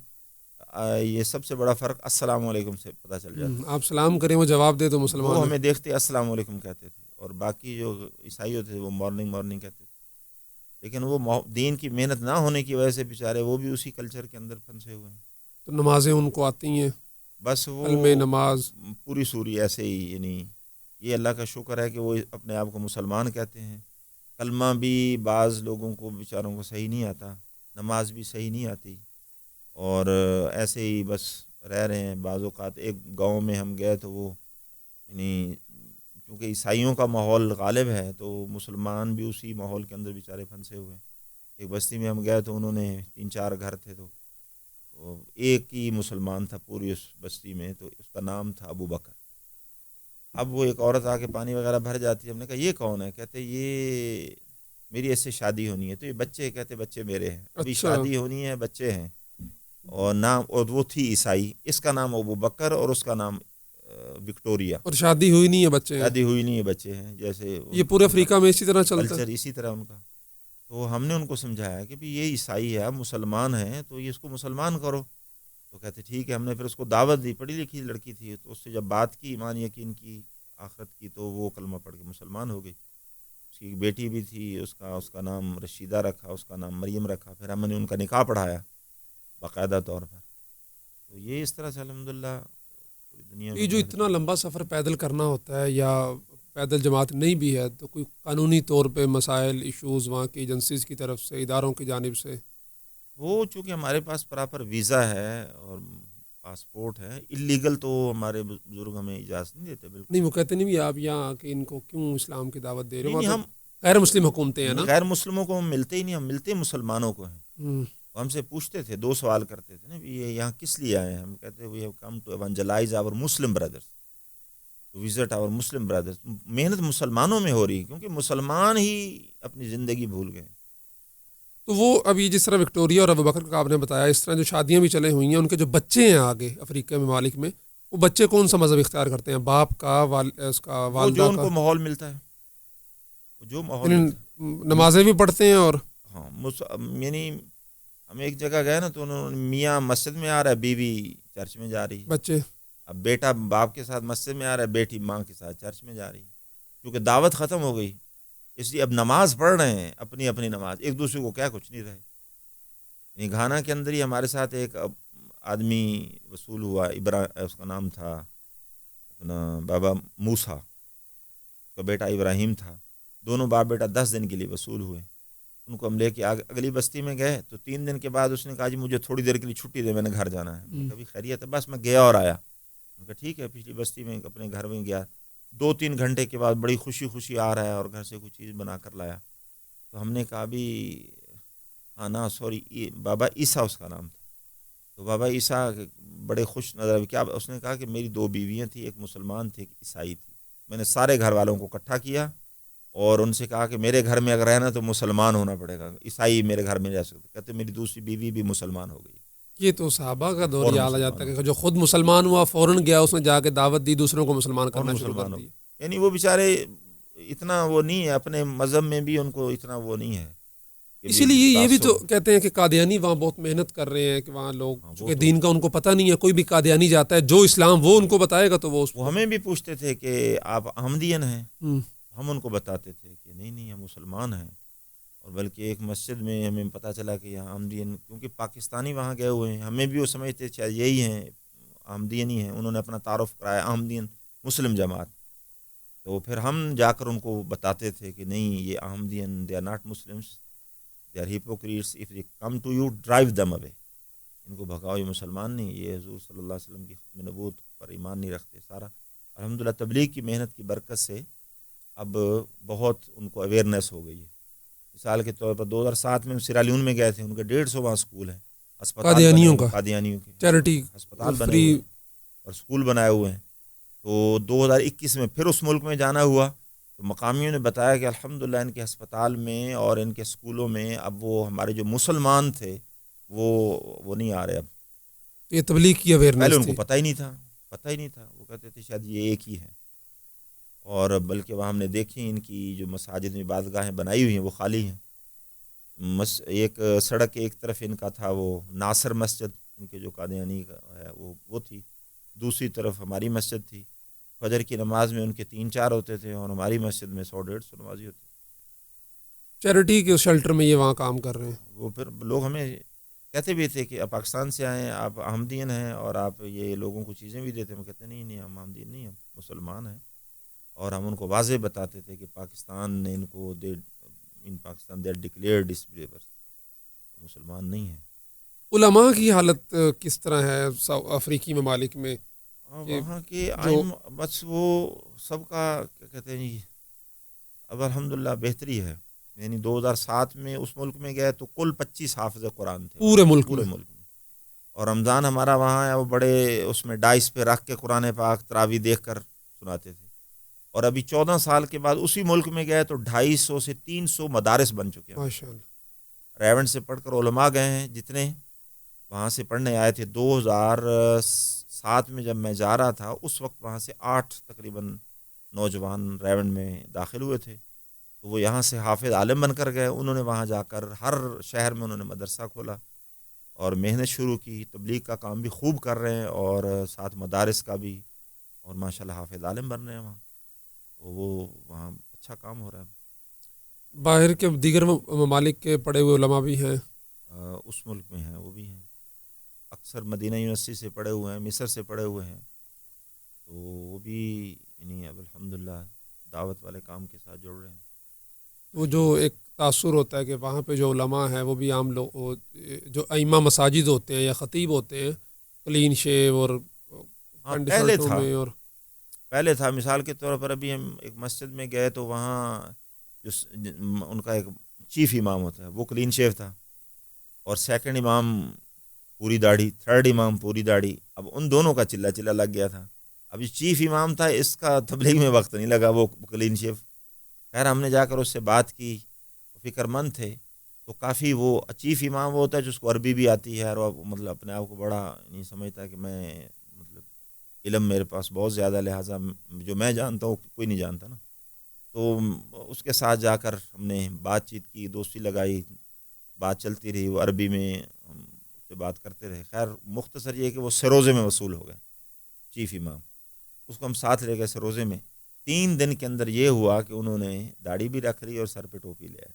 یہ سب سے بڑا فرق السلام علیکم سے پتہ چل جاتا ہے. آپ سلام کریں وہ جواب دے تو مسلمان وہ ہے. ہمیں دیکھتے السلام علیکم کہتے تھے, اور باقی جو عیسائی ہوتے تھے وہ مارننگ کہتے تھے. لیکن وہ دین کی محنت نہ ہونے کی وجہ سے بیچارے وہ بھی اسی کلچر کے اندر پھنسے ہوئے ہیں. تو نمازیں ان کو آتی ہیں, بس وہ کلمہ نماز پوری سوری ایسے ہی, یعنی یہ اللہ کا شکر ہے کہ وہ اپنے آپ کو مسلمان کہتے ہیں. کلمہ بھی بعض لوگوں کو بیچاروں کو صحیح نہیں آتا, نماز بھی صحیح نہیں آتی, اور ایسے ہی بس رہ رہے ہیں. بعض اوقات ایک گاؤں میں ہم گئے تو وہ یعنی چونکہ عیسائیوں کا ماحول غالب ہے تو مسلمان بھی اسی ماحول کے اندر بیچارے پھنسے ہوئے ہیں. ایک بستی میں ہم گئے تو انہوں نے 3-4 گھر تھے, تو ایک ہی مسلمان تھا پوری اس بستی میں, تو اس کا نام تھا ابو بکر. اب وہ ایک عورت آ کے پانی وغیرہ بھر جاتی ہے. ہم نے کہا یہ کون ہے؟ کہتے یہ میری اس سے شادی ہونی ہے. تو یہ بچے, کہتے بچے میرے ہیں, ابھی شادی ہونی ہے, بچے ہیں, اور نام, اور وہ تھی عیسائی, اس کا نام ابو بکر اور اس کا نام وکٹوریا. اور شادی ہوئی نہیں ہے، بچے ہیں، شادی ہوئی نہیں ہے، بچے ہیں. جیسے یہ پورے افریقہ میں اسی طرح چلتا ہے، کلچر اسی طرح ان کا. تو ہم نے ان کو سمجھایا کہ بھی یہ عیسائی ہے، آپ مسلمان ہیں تو یہ اس کو مسلمان کرو. تو کہتے ٹھیک ہے. ہم نے پھر اس کو دعوت دی، پڑھی لکھی لڑکی تھی، تو اس سے جب بات کی ایمان یقین کی آخرت کی، تو وہ کلمہ پڑھ کے مسلمان ہو گئی. اس کی ایک بیٹی بھی تھی، اس کا نام رشیدہ رکھا، اس کا نام مریم رکھا. پھر ہم نے ان کا نکاح پڑھایا باقاعدہ طور پر. تو یہ اس طرح سے الحمدللہ پوری دنیا یہ میں جو اتنا لمبا سفر پیدل کرنا ہوتا ہے، یا پیدل جماعت نہیں بھی ہے، تو کوئی قانونی طور پہ مسائل، ایشوز وہاں کی ایجنسیز کی طرف سے، اداروں کی جانب سے؟ وہ چونکہ ہمارے پاس پراپر ویزا ہے اور پاسپورٹ ہے، اللیگل تو ہمارے بزرگ ہمیں اجازت نہیں دیتے بالکل. نہیں، وہ کہتے نہیں بھی آپ یہاں کہ ان کو کیوں اسلام کی دعوت دے رہے ہو، نہیں وہاں ہم تو غیر مسلم حکومتیں ہیں نا. غیر مسلموں کو ہم ملتے ہی نہیں، ہم ملتے مسلمانوں کو ہیں. ہوں، وہ ہم سے پوچھتے تھے، 2 سوال کرتے تھے نا، یہ یہاں کس لیے آئے ہیں. ہم کہتے we have come to evangelize our Muslim brothers, to visit our Muslim brothers. محنت مسلمانوں میں ہو رہی ہے کیونکہ مسلمان ہی اپنی زندگی بھول گئے. تو وہ ابھی جس طرح وکٹوریا اور ابوبکر کا آپ نے بتایا، اس طرح جو شادیاں بھی چلے ہوئی ہیں، ان کے جو بچے ہیں آگے افریقہ ممالک میں، وہ بچے کون سا مذہب اختیار کرتے ہیں؟ باپ کا، اس کا، وہ جو والدہ ان کا؟ کو ماحول ملتا ہے، وہ جو ماحول یعنی ملتا ہے. نمازیں بھی پڑھتے ہیں اور ہاں یعنی ہم ایک جگہ گئے نا، تو انہوں نے میاں مسجد میں آ رہا ہے، بیوی چرچ میں جا رہی ہے. بچے اب بیٹا باپ کے ساتھ مسجد میں آ رہا ہے، بیٹی ماں کے ساتھ چرچ میں جا رہی ہے. کیونکہ دعوت ختم ہو گئی، اس لیے اب نماز پڑھ رہے ہیں، اپنی اپنی نماز، ایک دوسرے کو کیا کچھ نہیں رہے. یعنی گھانا کے اندر ہی ہمارے ساتھ ایک آدمی وصول ہوا، اس کا نام تھا اپنا بابا موسیٰ، کا بیٹا ابراہیم تھا. دونوں باپ بیٹا 10 دن کے لیے وصول ہوئے. ان کو ہم لے کے اگلی بستی میں گئے، تو 3 دن کے بعد اس نے کہا جی مجھے تھوڑی دیر کے لیے چھٹی دے، میں نے گھر جانا ہے. میں کبھی خیریت ہے، بس میں گیا اور آیا. میں کہا ٹھیک ہے. پچھلی بستی میں اپنے گھر میں گیا، 2-3 گھنٹے کے بعد بڑی خوشی خوشی آ رہا ہے اور گھر سے کوئی چیز بنا کر لایا. تو ہم نے کہا بھی بابا عیسیٰ اس کا نام تھا. تو بابا عیسیٰ بڑے خوش نظر. کیا اس نے کہا کہ میری 2 بیویاں تھیں، ایک مسلمان تھی، ایک عیسائی تھی. میں نے سارے گھر والوں کو اکٹھا کیا اور ان سے کہا کہ میرے گھر میں اگر رہنا تو مسلمان ہونا پڑے گا، عیسائی میرے گھر میں رہ سکتے. کہتے میری دوسری بیوی بھی مسلمان ہو گئی. یہ تو صحابہ کا دور اور یاد آ جاتا ہے کہ جو خود مسلمان ہوا فوراً گیا، اس نے جا کے دعوت دی، دوسروں کو مسلمان اور کرنا شروع کر مسلمان ہو دی. گئے. یعنی وہ بیچارے اتنا وہ نہیں ہے، اپنے مذہب میں بھی ان کو اتنا وہ نہیں ہے. اسی لیے یہ بھی تو کہتے ہیں کہ قادیانی وہاں بہت محنت کر رہے ہیں، کہ وہاں لوگ چونکہ دین کا ان کو پتہ نہیں ہے. کوئی بھی قادیانی جاتا ہے، جو اسلام وہ ان کو بتائے گا تو وہ ہمیں بھی پوچھتے تھے کہ آپ احمدین ہیں. ہم ان کو بتاتے تھے کہ نہیں ہم مسلمان ہیں. اور بلکہ ایک مسجد میں ہمیں پتہ چلا کہ یہاں احمدین، کیونکہ پاکستانی وہاں گئے ہوئے ہیں، ہمیں بھی وہ سمجھتے شاید یہی ہیں، احمدین ہی ہیں. انہوں نے اپنا تعارف کرایا، احمدین مسلم جماعت. تو پھر ہم جا کر ان کو بتاتے تھے کہ نہیں، یہ Ahmadian they are not Muslims, they are hypocrites, if they come to you drive them away. ان کو بھگاؤ، یہ مسلمان نہیں، یہ حضور صلی اللہ علیہ وسلم کی ختم نبوت پر ایمان نہیں رکھتے. سارا الحمدللہ تبلیغ کی محنت کی برکت سے اب بہت ان کو اویئرنیس ہو گئی ہے. مثال کے طور پر 2007 میں سیرالیون میں گئے تھے، ان کے 150 وہاں اسکول ہیں، اسپتال قادیانیوں کا، قادیانیوں کے چیریٹی ہسپتال بنے فری ہوئے ہیں اور اسکول بنائے ہوئے ہیں. تو 2021 میں پھر اس ملک میں جانا ہوا، تو مقامیوں نے بتایا کہ الحمدللہ ان کے ہسپتال میں اور ان کے اسکولوں میں اب وہ ہمارے جو مسلمان تھے وہ نہیں آ رہے. اب یہ تبلیغ کی اویئرنیس پہلے ان تھی. کو پتہ ہی نہیں تھا. وہ کہتے تھے شاید یہ ایک ہی ہے. اور بلکہ وہاں ہم نے دیکھی ان کی جو مساجد میں عبادتگاہیں بنائی ہوئی ہیں وہ خالی ہیں. ایک سڑک ایک طرف ان کا تھا، وہ ناصر مسجد ان کے جو قادیانی کا ہے وہ تھی. دوسری طرف ہماری مسجد تھی. فجر کی نماز میں ان کے 3-4 ہوتے تھے اور ہماری مسجد میں 100-150 نمازی ہوتے تھے. چیریٹی کے شیلٹر میں یہ وہاں کام کر رہے ہیں. وہ پھر لوگ ہمیں کہتے بھی تھے کہ آپ پاکستان سے آئے ہیں، آپ احمدین ہیں اور آپ یہ لوگوں کو چیزیں بھی دیتے ہیں. ہم کہتے نہیں ہم احمدین نہیں، ہم مسلمان ہیں. اور ہم ان کو واضح بتاتے تھے کہ پاکستان نے ان کو پاکستان دے ڈکلیئرڈ ڈسبلیورز، مسلمان نہیں ہیں. علماء کی حالت کس طرح ہے افریقی ممالک میں؟ وہاں کے بس وہ سب کا کیا کہتے ہیں جی، اب الحمدللہ بہتری ہے. یعنی 2007 میں اس ملک میں گئے تو کل 25 حافظ قرآن تھے پورے ملک میں. اور رمضان ہمارا وہاں ہے، وہ بڑے اس میں ڈائس پہ رکھ کے قرآن پاک تراویح دیکھ کر سناتے تھے. اور ابھی 14 سال کے بعد اسی ملک میں گئے تو 250 سے 300 مدارس بن چکے ہیں. ماشاءاللہ. ریونڈ سے پڑھ کر علماء گئے ہیں جتنے وہاں سے پڑھنے آئے تھے. 7 میں جب میں جا رہا تھا اس وقت وہاں سے 8 تقریباً نوجوان ریونڈ میں داخل ہوئے تھے، تو وہ یہاں سے حافظ عالم بن کر گئے. انہوں نے وہاں جا کر ہر شہر میں انہوں نے مدرسہ کھولا اور محنت شروع کی. تبلیغ کا کام بھی خوب کر رہے ہیں اور ساتھ مدارس کا بھی، اور ماشاءاللہ حافظ عالم بن رہے ہیں وہاں. وہ وہاں اچھا کام ہو رہا ہے. باہر کے دیگر ممالک کے پڑھے ہوئے علماء بھی ہیں اس ملک میں ہیں، وہ بھی ہیں. اکثر مدینہ یونیورسٹی سے پڑھے ہوئے ہیں، مصر سے پڑھے ہوئے ہیں، تو وہ بھی یعنی اب الحمدللہ دعوت والے کام کے ساتھ جڑ رہے ہیں. وہ جو ایک تاثر ہوتا ہے کہ وہاں پہ جو علماء ہیں وہ بھی عام لوگ جو ائمہ مساجد ہوتے ہیں یا خطیب ہوتے ہیں کلین شیو اور ہاں پینٹ شرٹوں میں، اور پہلے تھا. مثال کے طور پر ابھی ہم ایک مسجد میں گئے تو وہاں جو ان کا ایک چیف امام ہوتا ہے وہ کلین شیو تھا، اور سیکنڈ امام پوری داڑھی، تھرڈ امام پوری داڑھی. اب ان دونوں کا چلا لگ گیا تھا. اب یہ چیف امام تھا، اس کا تبلیغ میں وقت نہیں لگا، وہ کلین شیو. خیر ہم نے جا کر اس سے بات کی، فکر مند تھے. تو کافی وہ چیف امام وہ ہوتا ہے جس کو عربی بھی آتی ہے، اور مطلب اپنے آپ کو بڑا نہیں سمجھتا کہ میں مطلب علم میرے پاس بہت زیادہ، لہٰذا جو میں جانتا ہوں کوئی نہیں جانتا نا. تو اس کے ساتھ جا کر ہم نے بات چیت کی، دوستی لگائی، بات چلتی رہی. وہ عربی میں ہم اس سے بات کرتے رہے. خیر مختصر یہ کہ وہ سروزے میں وصول ہو گئے چیف امام. اس کو ہم ساتھ لے گئے سروزے میں. 3 دن کے اندر یہ ہوا کہ انہوں نے داڑھی بھی رکھ لی اور سر پہ ٹوپی لے آئے.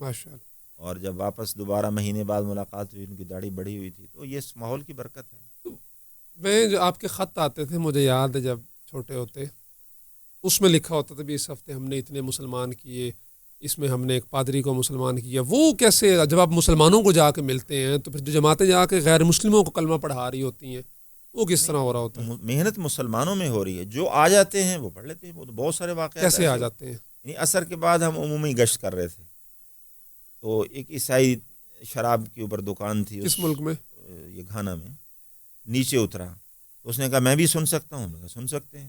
ماشاءاللہ. اور جب واپس دوبارہ مہینے بعد ملاقات ہوئی، ان کی داڑھی بڑھی ہوئی تھی. تو یہ اس ماحول کی برکت ہے. میں جو آپ کے خط آتے تھے مجھے یاد ہے جب چھوٹے ہوتے، اس میں لکھا ہوتا تھا بھی اس ہفتے ہم نے اتنے مسلمان کیے، اس میں ہم نے ایک پادری کو مسلمان کیا. وہ کیسے جب آپ مسلمانوں کو جا کے ملتے ہیں تو پھر جو جماعتیں جا کے غیر مسلموں کو کلمہ پڑھا رہی ہوتی ہیں وہ کس طرح ہو رہا ہوتا ہے؟ محنت مسلمانوں میں ہو رہی ہے. جو آ جاتے ہیں وہ پڑھ لیتے ہیں. وہ تو بہت سارے واقعات کیسے آ جاتے ہیں؟ یعنی عصر کے بعد ہم عمومی گشت کر رہے تھے، تو ایک عیسائی شراب کے اوپر دکان تھی. کس ملک میں؟ یہ گھانا میں. نیچے اترا، اس نے کہا میں بھی سن سکتا ہوں. میں کہا سن سکتے ہیں.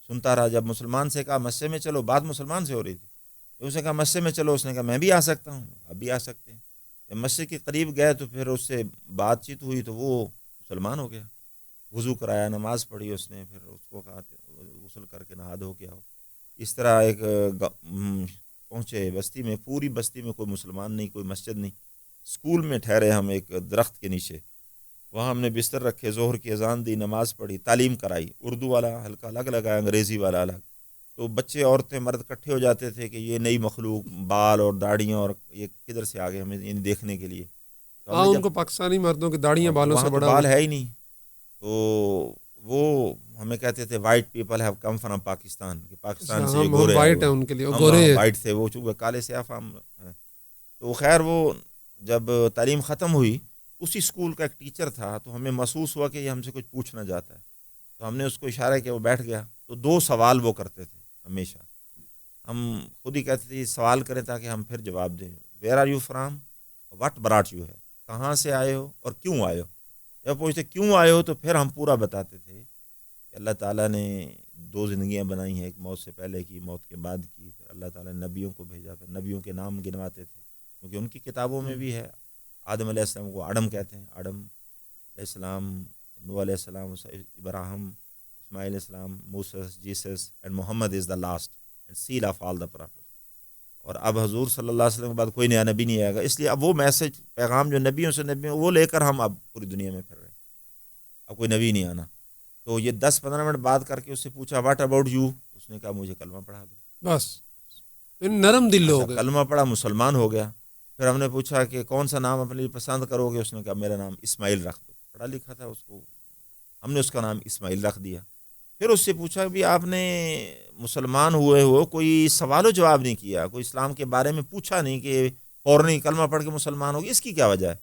سنتا رہا. جب مسلمان سے کہا مسجد میں چلو، بات مسلمان سے ہو رہی تھی، اس نے کہا مسجد میں چلو. اس نے کہا میں بھی آ سکتا ہوں. اب بھی آ سکتے ہیں. جب مسجد کے قریب گئے تو پھر اس سے بات چیت ہوئی تو وہ مسلمان ہو گیا. وضو کرایا، نماز پڑھی اس نے. پھر اس کو کہا غسل کر کے نہا دھو کے آؤ. اس طرح ایک پہنچے بستی میں. پوری بستی میں کوئی مسلمان نہیں، کوئی مسجد نہیں. اسکول میں ٹھہرے ہم ایک درخت کے نیچے. وہاں ہم نے بستر رکھے، ظہر کی اذان دی، نماز پڑھی، تعلیم کرائی. اردو والا حلقہ الگ لگایا، انگریزی والا الگ. تو بچے عورتیں مرد اکٹھے ہو جاتے تھے کہ یہ نئی مخلوق، بال اور داڑھیاں، اور یہ کدھر سے آ گئے ہمیں یہ دیکھنے کے لیے. ہاں ان کو پاکستانی مردوں کی داڑھیاں بالوں سے بڑا بال ہے ہی نہیں. تو وہ ہمیں کہتے تھے white people have come from Pakistan, کہ پاکستان سے ہم وائٹ ہیں ان کے لیے، ہم گورے ہیں. وائٹ تھے، وہ چونکہ کالے سیاہ ہم ہیں. تو خیر وہ جب تعلیم ختم ہوئی، اسی اسکول کا ایک ٹیچر تھا، تو ہمیں محسوس ہوا کہ یہ ہم سے کچھ پوچھنا چاہتا ہے. تو ہم نے اس کو اشارہ کیا، وہ بیٹھ گیا. تو 2 سوال وہ کرتے تھے ہمیشہ. ہم خود ہی کہتے تھے یہ سوال کریں تاکہ ہم پھر جواب دیں. Where are you from, what brought you ہے، کہاں سے آئے ہو اور کیوں آئے ہو. جب پوچھتے کیوں آئے ہو تو پھر ہم پورا بتاتے تھے کہ اللہ تعالیٰ نے 2 زندگیاں بنائی ہیں، ایک موت سے پہلے کی، موت کے بعد کی. پھر اللہ تعالیٰ نے نبیوں کو بھیجا. پھر نبیوں کے نام گنواتے تھے کیونکہ ان کی کتابوں میں بھی ہے. آدم علیہ السلام کو آدم کہتے ہیں، آدم علیہ السلام، نوح علیہ السلام، ابراہیم، اسماعیل علیہ السلام، Musa, Jesus and Muhammad is the last and seal of all the prophet. اور اب حضور صلی اللہ علیہ وسلم کے بعد کوئی نیا نبی نہیں آئے گا. اس لیے اب وہ میسج، پیغام جو نبیوں سے نبیوں وہ لے کر ہم اب پوری دنیا میں پھر رہے ہیں. اب کوئی نبی نہیں آنا. تو یہ 10-15 منٹ بات کر کے اس سے پوچھا واٹ اباؤٹ یو. اس نے کہا مجھے کلمہ پڑھا دو. بس نرم دل ہو گئے. کلمہ پڑھا، مسلمان ہو گیا. پھر ہم نے پوچھا کہ کون سا نام اپنے لیے پسند کرو گے. اس نے کہا میرا نام اسماعیل رکھ دو. پڑھا لکھا تھا، اس کو ہم نے اس کا نام اسماعیل رکھ دیا. پھر اس سے پوچھا بھی آپ نے مسلمان ہوئے ہو، کوئی سوال و جواب نہیں کیا، کوئی اسلام کے بارے میں پوچھا نہیں کہ فوراً کلمہ پڑھ کے مسلمان ہو گئے، اس کی کیا وجہ ہے.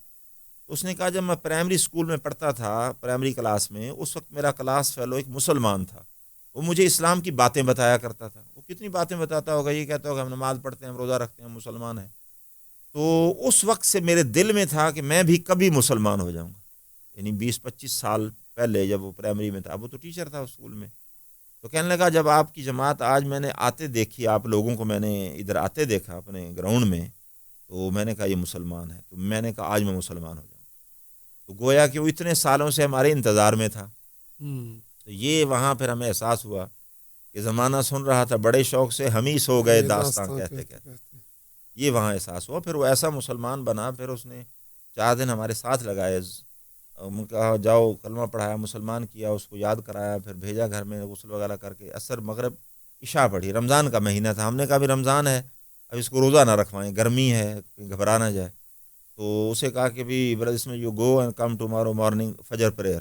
اس نے کہا جب میں پرائمری اسکول میں پڑھتا تھا، پرائمری کلاس میں، اس وقت میرا کلاس فیلو ایک مسلمان تھا. وہ مجھے اسلام کی باتیں بتایا کرتا تھا. وہ کتنی باتیں بتاتا ہوگا، یہ کہتا ہوگا ہم نماز پڑھتے ہیں، ہم روزہ رکھتے ہیں، ہم مسلمان ہیں. تو اس وقت سے میرے دل میں تھا کہ میں بھی کبھی مسلمان ہو جاؤں گا. یعنی 20-25 سال پہلے جب وہ پرائمری میں تھا. اب وہ تو ٹیچر تھا اسکول میں. تو کہنے لگا جب آپ کی جماعت آج میں نے آتے دیکھی، آپ لوگوں کو میں نے ادھر آتے دیکھا اپنے گراؤنڈ میں، تو میں نے کہا یہ مسلمان ہے. تو میں نے کہا آج میں مسلمان ہو جاؤں. تو گویا کہ وہ اتنے سالوں سے ہمارے انتظار میں تھا. تو یہ وہاں پھر ہمیں احساس ہوا کہ زمانہ سن رہا تھا بڑے شوق سے، ہم ہی سو گئے داستان کہتے کہتے، یہ وہاں احساس ہوا. پھر وہ ایسا مسلمان بنا، پھر اس نے 4 دن ہمارے ساتھ لگائے، کہا جاؤ کلمہ پڑھایا، مسلمان کیا، اس کو یاد کرایا، پھر بھیجا گھر میں غسل وغیرہ کر کے، عصر مغرب عشاء پڑھی. رمضان کا مہینہ تھا، ہم نے کہا بھی رمضان ہے اب اس کو روزہ نہ رکھوائیں، گرمی ہے گھبرا نہ جائے. تو اسے کہا کہ بھی برادر اس میں you go and come tomorrow morning فجر پریئر.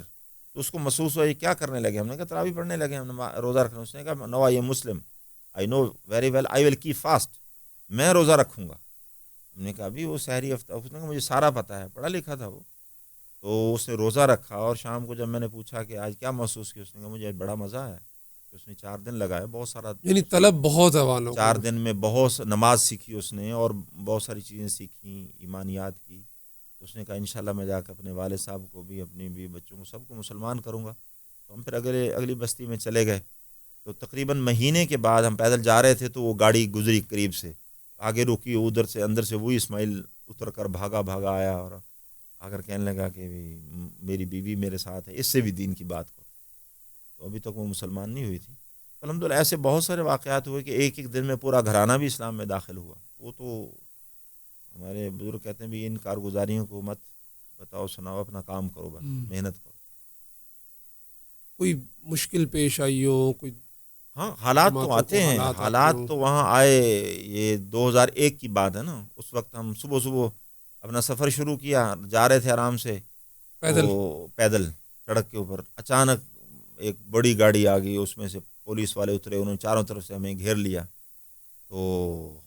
تو اس کو محسوس ہوا یہ کیا کرنے لگے. ہم نے کہا تراویح پڑھنے لگے، ہم نے روزہ رکھنا. اس نے کہا no I am Muslim, I know very well I will keep fast, میں روزہ رکھوں گا. ہم نے کہا بھی وہ سحری ہفتہ، اس نے کہا مجھے سارا پتہ ہے، پڑھا لکھا تھا وہ. تو اس نے روزہ رکھا، اور شام کو جب میں نے پوچھا کہ آج کیا محسوس کیا، اس نے کہا مجھے بڑا مزہ آیا. اس نے 4 دن لگائے، بہت سارا، یعنی طلب بہت ہے والوں 4 دن میں بہت نماز سیکھی اس نے، اور بہت ساری چیزیں سیکھیں، ایمانیات کی. اس نے کہا انشاءاللہ میں جا کے اپنے والد صاحب کو بھی، اپنی بھی بچوں کو، سب کو مسلمان کروں گا. تو ہم پھر اگلی بستی میں چلے گئے. تو تقریباً مہینے کے بعد ہم پیدل جا رہے تھے، تو وہ گاڑی گزری قریب سے، آگے رکی، ادھر سے اندر سے وہی اسماعیل اتر کر بھاگا آیا، اور آ کر کہنے لگا کہ میری بیوی میرے ساتھ ہے، اس سے بھی دین کی بات کرو. تو ابھی تک وہ مسلمان نہیں ہوئی تھی. الحمدللہ ایسے بہت سارے واقعات ہوئے کہ ایک دن میں پورا گھرانہ بھی اسلام میں داخل ہوا. وہ تو ہمارے بزرگ کہتے ہیں بھی ان کارگزاریوں کو مت بتاؤ سناؤ، اپنا کام کرو، بس محنت کرو. کوئی مشکل پیش آئی ہو، کوئی ہاں حالات تو آتے ہیں، حالات تو وہاں آئے. یہ 2001 کی بات ہے نا. اس وقت ہم صبح اپنا سفر شروع کیا، جا رہے تھے آرام سے پیدل سڑک کے اوپر. اچانک ایک بڑی گاڑی آ گئی، اس میں سے پولیس والے اترے، انہوں نے چاروں طرف سے ہمیں گھیر لیا. تو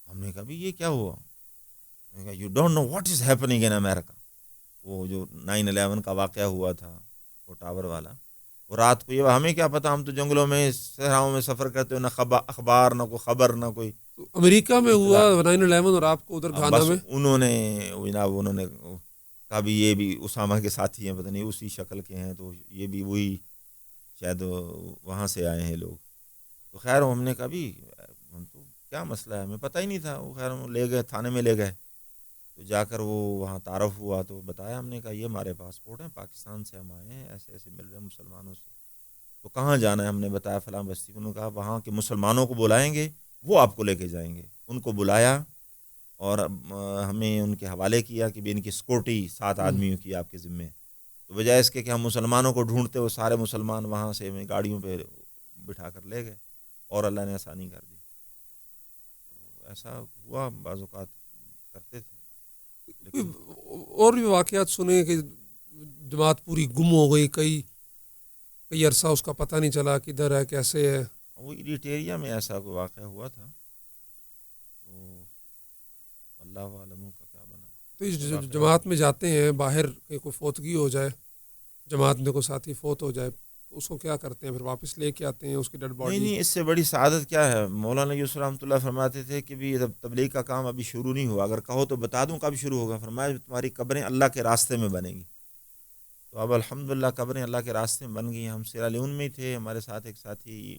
ہم نے کہا بھی یہ کیا ہوا. You don't know what is happening in America. وہ جو 9/11 کا واقعہ ہوا تھا، وہ ٹاور والا، وہ رات کو، یہ ہمیں کیا پتا، ہم تو جنگلوں میں صحراؤں میں سفر کرتے ہوئے، نہ اخبار، نہ کوئی خبر، نہ کوئی. امریکہ میں ہوا 9/11 اور آپ کو ادھر گھانا میں. انہوں نے کہا بھی یہ بھی اسامہ کے ساتھی ہیں، پتہ نہیں اسی شکل کے ہیں، تو یہ بھی وہی شاید وہاں سے آئے ہیں لوگ. تو خیر ہم نے کہا بھی ہم تو کیا مسئلہ ہے، ہمیں پتہ ہی نہیں تھا. وہ خیر ہم لے گئے، تھانے میں لے گئے. تو جا کر وہ وہاں تعارف ہوا، تو بتایا. ہم نے کہا یہ ہمارے پاسپورٹ ہیں، پاکستان سے ہم آئے ہیں، ایسے ایسے مل رہے ہیں مسلمانوں سے. تو کہاں جانا ہے، ہم نے بتایا فلاں بستی. انہوں نے کہا وہاں کے مسلمانوں کو بلائیں گے، وہ آپ کو لے کے جائیں گے. ان کو بلایا، اور ہمیں ان کے حوالے کیا کہ بھی ان کی سیکورٹی 7 آدمیوں کی آپ کے ذمے. تو بجائے اس کے کہ ہم مسلمانوں کو ڈھونڈتے، وہ سارے مسلمان وہاں سے ہمیں گاڑیوں پہ بٹھا کر لے گئے، اور اللہ نے آسانی کر دی. تو ایسا ہوا، بعض اوقات کرتے تھے. لیکن اور بھی واقعات سنے کہ جماعت پوری گم ہو گئی، کئی عرصہ اس کا پتہ نہیں چلا کدھر ہے، کیسے ہے. وہ ایریٹیریا میں ایسا کوئی واقعہ ہوا تھا، تو اللہ عالم کا کیا بنا. تو اس جماعت میں جاتے ہیں، باہر کہیں کوئی فوتگی ہو جائے، جماعت میں کوئی ساتھی فوت ہو جائے، اس کو کیا کرتے ہیں؟ پھر واپس لے کے آتے ہیں اس کی ڈیڈ باڈی؟ نہیں، اس سے بڑی سعادت کیا ہے. مولانا یوسف رحمۃ اللہ فرماتے تھے کہ بھی تبلیغ کا کام ابھی شروع نہیں ہوا، اگر کہو تو بتا دوں کب شروع ہوگا. فرمایا تمہاری قبریں اللہ کے راستے میں بنے گی. تو اب الحمدللہ قبریں اللہ کے راستے میں بن گئی. ہم سیرا لیون میں ہی تھے، ہمارے ساتھ ایک ساتھی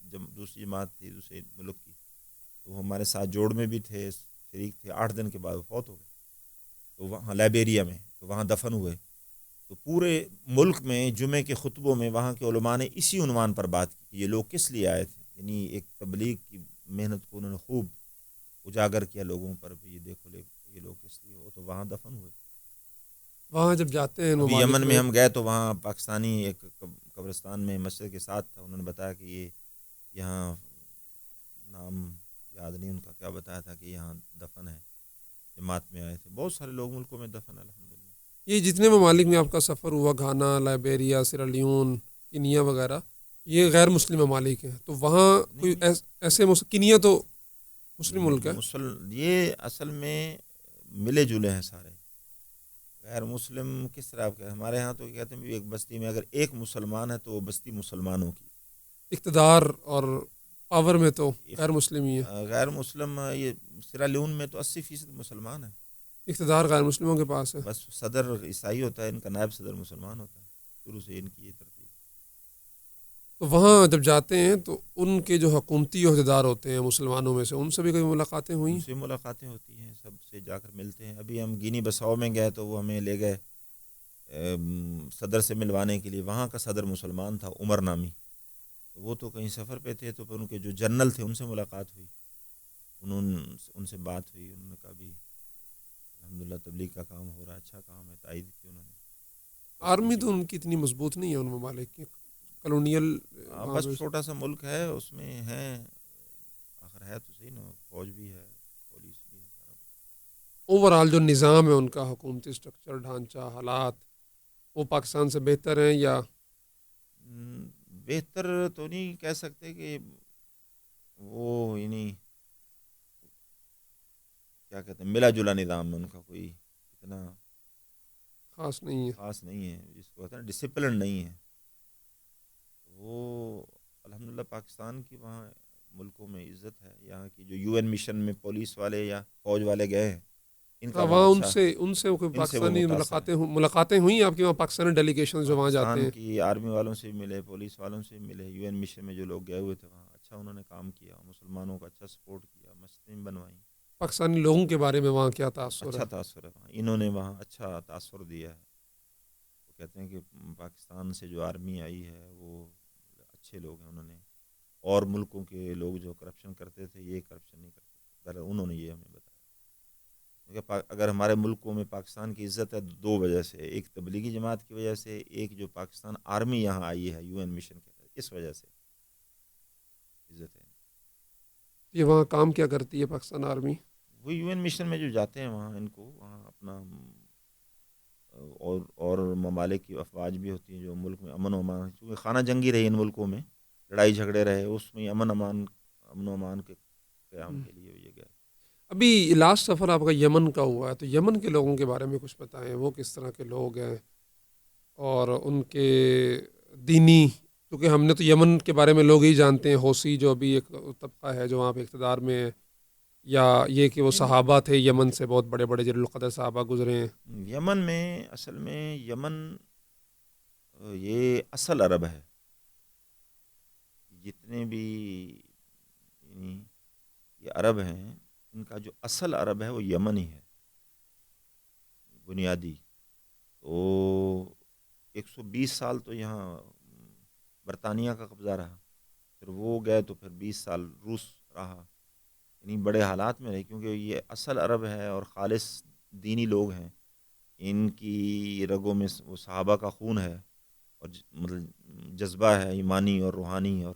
دوسری جماعت تھی دوسرے ملک کی، تو وہ ہمارے ساتھ جوڑ میں بھی تھے، شریک تھے. 8 دن کے بعد وہ فوت ہو گئے. تو وہاں لائبیریا میں، تو وہاں دفن ہوئے. تو پورے ملک میں جمعے کے خطبوں میں وہاں کے علماء نے اسی عنوان پر بات کی کہ یہ لوگ کس لیے آئے تھے. یعنی ایک تبلیغ کی محنت کو انہوں نے خوب اجاگر کیا لوگوں پر، یہ دیکھو یہ لوگ کس لیے ہو. تو وہاں دفن ہوئے. وہاں جب جاتے ہیں ابھی یمن میں ہم گئے تو وہاں پاکستانی ایک قبرستان میں مسجد کے ساتھ تھا. انہوں نے بتایا کہ یہ یہاں، نام یاد نہیں ان کا، کیا بتایا تھا کہ یہاں دفن ہے، جماعت میں آئے تھے. بہت سارے لوگ ملکوں میں دفن الحمدللہ. یہ جتنے ممالک میں آپ کا سفر ہوا، گھانا، لائبیریا، سیرا لیون، کینیا وغیرہ، یہ غیر مسلم ممالک ہیں. تو وہاں کوئی ایسے کینیا تو مسلم ملک ہے. یہ اصل میں ملے جلے ہیں سارے. غیر مسلم کس طرح آپ کہتے ہیں؟ ہمارے ہاں تو کہتے ہیں ایک بستی میں اگر ایک مسلمان ہے تو وہ بستی مسلمانوں کی. اقتدار اور پاور میں تو غیر مسلم ہی ہے. غیر مسلم یہ سیرا لیون میں تو 80% مسلمان ہیں. اقتدار غیر مسلموں کے پاس ہے. بس صدر عیسائی ہوتا ہے، ان کا نائب صدر مسلمان ہوتا ہے. شروع سے ان کی یہ ترتیب. تو وہاں جب جاتے ہیں تو ان کے جو حکومتی عہدیدار ہوتے ہیں مسلمانوں میں سے، ان سے بھی کئی ملاقاتیں ہوئیں؟ ان سے ملاقاتیں ہوتی ہیں، سب سے جا کر ملتے ہیں. ابھی ہم گینی بساؤ میں گئے تو وہ ہمیں لے گئے صدر سے ملوانے کے لیے. وہاں کا صدر مسلمان تھا، عمر نامی. تو وہ تو کہیں سفر پہ تھے، تو پھر ان کے جو جنرل تھے ان سے ملاقات ہوئی، ان سے بات ہوئی. انہوں نے کہا بھی الحمدللہ تبلیغ کا کام ہو رہا ہے، اچھا کام ہے، تائید کی انہوں نے. آرمی تو ان کی اتنی مضبوط نہیں ہے ان ممالک کی، کالونیل وہاں بس پہ. چھوٹا سا ملک ہے، اس میں ہیں آخر ہے تو صحیح نا، فوج بھی ہے، پولیس بھی ہے. اوور آل جو نظام ہے ان کا، حکومتی اسٹرکچر، ڈھانچہ، حالات، وہ پاکستان سے بہتر ہیں یا بہتر تو نہیں کہہ سکتے کہ وہ یعنی کیا کہتے ہیں، ملا جلا نظام ہے ان کا، کوئی اتنا خاص نہیں ہے؟ خاص نہیں ہے، جس کو کہتے ہیں ڈسپلن نہیں ہے. وہ الحمدللہ پاکستان کی وہاں ملکوں میں عزت ہے. یہاں کی جو UN مشن میں پولیس والے یا فوج والے گئے ہیں، ان کا ہاں، وہاں وہاں اچھا، ان سے کوئی ان سے وہ پاکستانی متاثر ہیں. ملاقاتیں ہوئی آپ کی وہاں پاکستانی ڈیلیگیشن جو وہاں جاتے پاکستان ہیں؟ کی آرمی والوں سے ملے، پولیس والوں سے ملے. UN مشن میں جو لوگ گئے ہوئے تھے وہاں اچھا انہوں نے کام کیا، مسلمانوں کا اچھا سپورٹ کیا، مسجدیں بنوائیں. پاکستانی لوگوں کے بارے میں وہاں کیا تاثر ہے؟ اچھا تاثر ہے وہاں، انہوں نے وہاں اچھا تاثر دیا ہے. وہ کہتے ہیں کہ پاکستان سے جو آرمی آئی ہے وہ اچھے لوگ ہیں. انہوں نے اور ملکوں کے لوگ جو کرپشن کرتے تھے یہ کرپشن نہیں کرتے، انہوں نے یہ ہمیں بتایا. کیونکہ اگر ہمارے ملکوں میں پاکستان کی عزت ہے دو وجہ سے، ایک تبلیغی جماعت کی وجہ سے، ایک جو پاکستان آرمی یہاں آئی ہے UN مشن کے تحت، اس وجہ سے عزت ہے. یہ وہاں کام کیا کرتی ہے پاکستان آرمی؟ وہ UN مشن میں جو جاتے ہیں وہاں ان کو وہاں اپنا اور ممالک کی افواج بھی ہوتی ہیں جو ملک میں امن و امان، چونکہ خانہ جنگی رہی ان ملکوں میں، لڑائی جھگڑے رہے، اس میں امن و امان کے قیام کے لیے یہ گئے. ابھی لاسٹ سفر آپ کا یمن کا ہوا ہے، تو یمن کے لوگوں کے بارے میں کچھ بتائیں، وہ کس طرح کے لوگ ہیں اور ان کے دینی، کیونکہ ہم نے تو یمن کے بارے میں لوگ ہی جانتے ہیں، حوثی جو ابھی ایک طبقہ ہے جو وہاں پہ اقتدار میں ہے، یا یہ کہ وہ نہیں صحابہ تھے یمن سے بہت بڑے بڑے جلیل القدر صحابہ گزرے ہیں. یمن میں اصل میں یمن یہ اصل عرب ہے. جتنے بھی یعنی یہ عرب ہیں، ان کا جو اصل عرب ہے وہ یمن ہی ہے بنیادی. تو 120 سال تو یہاں برطانیہ کا قبضہ رہا، پھر وہ گئے تو پھر 20 سال روس رہا. یعنی بڑے حالات میں رہے، کیونکہ یہ اصل عرب ہے اور خالص دینی لوگ ہیں. ان کی رگوں میں وہ صحابہ کا خون ہے، اور مطلب جذبہ ہے ایمانی اور روحانی. اور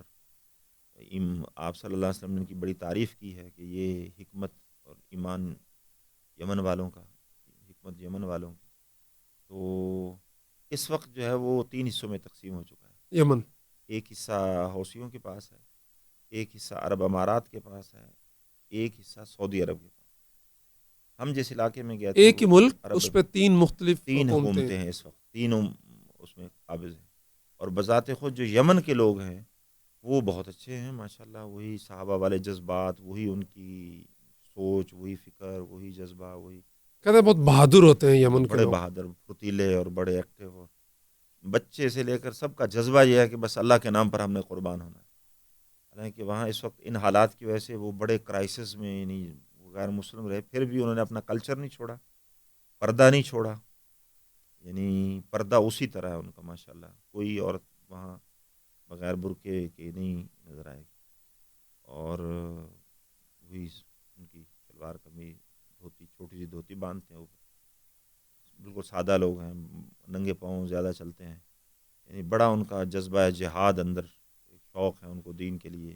آپ صلی اللہ علیہ وسلم نے ان کی بڑی تعریف کی ہے کہ یہ حکمت اور ایمان یمن والوں کا، حکمت یمن والوں کی. تو اس وقت جو ہے وہ 3 حصوں میں تقسیم ہو چکا ہے. یمن ایک حصہ حوثیوں کے پاس ہے، ایک حصہ عرب امارات کے پاس ہے، ایک حصہ سعودی عرب کے پاس. ہم جس علاقے میں گئے تھے ایک ہی وہ ملک، عرب، اس پہ 3 مختلف 3 حکومتیں. حکومتیں ہیں اس وقت، تینوں اس میں قابض ہیں. اور بذات خود جو یمن کے لوگ ہیں وہ بہت اچھے ہیں ماشاءاللہ. وہی صحابہ والے جذبات، وہی ان کی سوچ، وہی فکر، وہی جذبہ، وہی کہتے ہیں بہت بہادر ہوتے ہیں یمن کے بڑے لوگ. بہادر، پھرتیلے اور بڑے ایکٹیو. اور بچے سے لے کر سب کا جذبہ یہ ہے کہ بس اللہ کے نام پر ہم نے قربان ہونا ہے. حالانکہ وہاں اس وقت ان حالات کی وجہ سے وہ بڑے کرائسس میں، یعنی غیر مسلم رہے، پھر بھی انہوں نے اپنا کلچر نہیں چھوڑا، پردہ نہیں چھوڑا. یعنی پردہ اسی طرح ہے ان کا ماشاءاللہ. کوئی عورت وہاں بغیر برقعے کے نہیں نظر آئے گی. اور وہی ان کی شلوار قمیض، دھوتی، چھوٹی سی دھوتی باندھتے ہیں اوپر. بالکل سادہ لوگ ہیں، ننگے پاؤں زیادہ چلتے ہیں. یعنی بڑا ان کا جذبہ ہے جہاد اندر، ایک شوق ہے ان کو دین کے لیے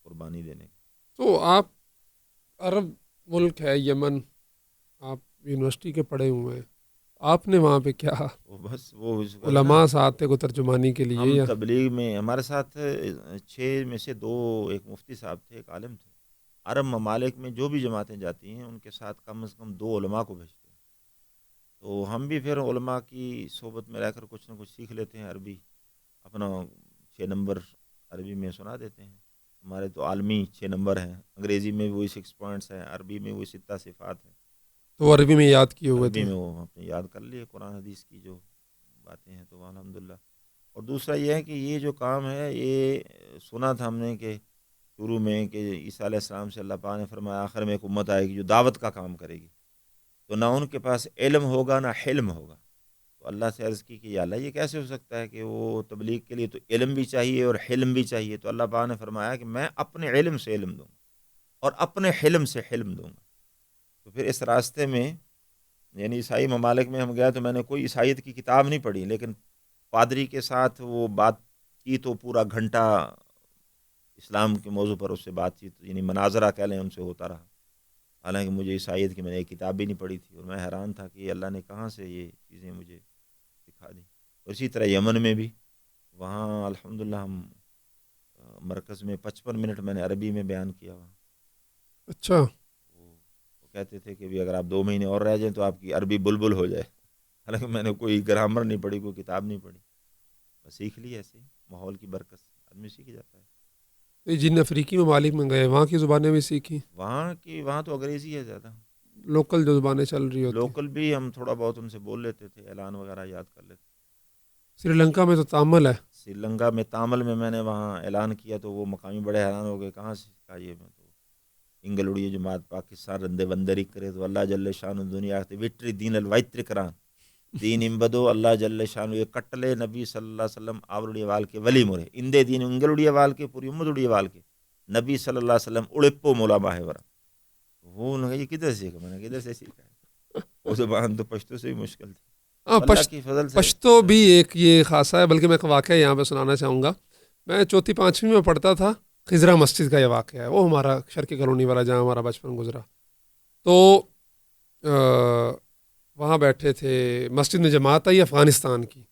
قربانی دینے کا. تو آپ، عرب ملک ہے یمن، آپ یونیورسٹی کے پڑھے ہوئے ہیں، آپ نے وہاں پہ کیا وہ بس وہ اس کو کہتے ہیں نا، علماء ساتھ تھے کو ترجمانی کے لیے ہم یا؟ تبلیغ میں ہمارے ساتھ 6 میں سے 2، ایک مفتی صاحب تھے، ایک عالم تھے. عرب ممالک میں جو بھی جماعتیں جاتی ہیں ان کے ساتھ کم از کم 2 علماء کو بھیجتے ہیں. تو ہم بھی پھر علماء کی صحبت میں رہ کر کچھ نہ کچھ سیکھ لیتے ہیں. عربی اپنا 6 نمبر عربی میں سنا دیتے ہیں. ہمارے تو عالمی 6 نمبر ہیں، انگریزی میں وہی 6 پوائنٹس ہیں، عربی میں وہی 6 صفات ہیں. تو عربی میں یاد کیے ہوئے عربی تھے؟ میں وہ اپنے یاد کر لیے قرآن حدیث کی جو باتیں ہیں، تو الحمدللہ. اور دوسرا یہ ہے کہ یہ جو کام ہے، یہ سنا تھا ہم نے کہ شروع میں کہ عیسیٰ علیہ السلام سے اللہ پاک نے فرمایا آخر میں ایک امت آئے گی جو دعوت کا کام کرے گی، تو نہ ان کے پاس علم ہوگا نہ حلم ہوگا. تو اللہ سے عرض کی کہ یا اللہ یہ کیسے ہو سکتا ہے کہ وہ تبلیغ کے لیے تو علم بھی چاہیے اور حلم بھی چاہیے. تو اللہ پاک نے فرمایا کہ میں اپنے علم سے علم دوں گا اور اپنے حلم سے حلم دوں گا. تو پھر اس راستے میں یعنی عیسائی ممالک میں ہم گئے تو میں نے کوئی عیسائیت کی کتاب نہیں پڑھی، لیکن پادری کے ساتھ وہ بات کی تو پورا گھنٹہ اسلام کے موضوع پر اس سے بات چیت یعنی مناظرہ کہہ لیں ان سے ہوتا رہا. حالانکہ مجھے عیسائیت کی میں نے ایک کتاب بھی نہیں پڑھی تھی اور میں حیران تھا کہ اللہ نے کہاں سے یہ چیزیں مجھے سکھا دیں. اور اسی طرح یمن میں بھی وہاں الحمدللہ ہم مرکز میں 55 منٹ میں نے عربی میں بیان کیا وہاں. اچھا. وہ کہتے تھے کہ بھی اگر آپ 2 مہینے اور رہ جائیں تو آپ کی عربی بلبل ہو جائے. حالانکہ میں نے کوئی گرامر نہیں پڑھی، کوئی کتاب نہیں پڑھی، بس سیکھ لی ایسے ہی ماحول کی برکت سے آدمی سیکھ جاتا ہے. جن افریقی ممالک میں گئے وہاں کی زبانیں بھی سیکھی؟ وہاں تو انگریزی ہے زیادہ، لوکل جو زبانیں چل رہی ہوتی. لوکل بھی ہم تھوڑا بہت ان سے بول لیتے تھے، اعلان وغیرہ یاد کر لیتے. سری لنکا میں تو تامل ہے. سری لنکا میں تامل میں نے وہاں اعلان کیا تو وہ مقامی بڑے حیران ہو گئے، کہاں سے کہا یہ میں تو انگلوڑی جماعت پاکستان رندے بندری کرے تو اللہ جل شان دنیا وٹری دین الوائتر کران دین امبدو اللہ جل شان یہ کٹلے نبی صلی اللہ علیہ وسلم آوڑی وال کے ولی مرے اندے دین انگلوڑی وال کے پوری امت اڑی وال کے نبی صلی اللہ علیہ وسلم اڑپو مولا ماہ ورا. وہ انہوں نے کہا یہ کدھر سیکھا؟ میں نے کدھر سے سیکھا ہے؟ وہ زبان تو پشتو سے بھی مشکل تھی. اللہ کی فضل سے پشتو بھی ایک یہ خاصا ہے. بلکہ میں ایک واقعہ یہاں پہ سنانا چاہوں گا. میں چوتھی پانچویں میں پڑھتا تھا، خضرا مسجد کا یہ واقعہ ہے، وہ ہمارا شرقی کالونی والا جہاں ہمارا بچپن گزرا. تو وہاں بیٹھے تھے، مسجد میں جماعت آئی افغانستان کی.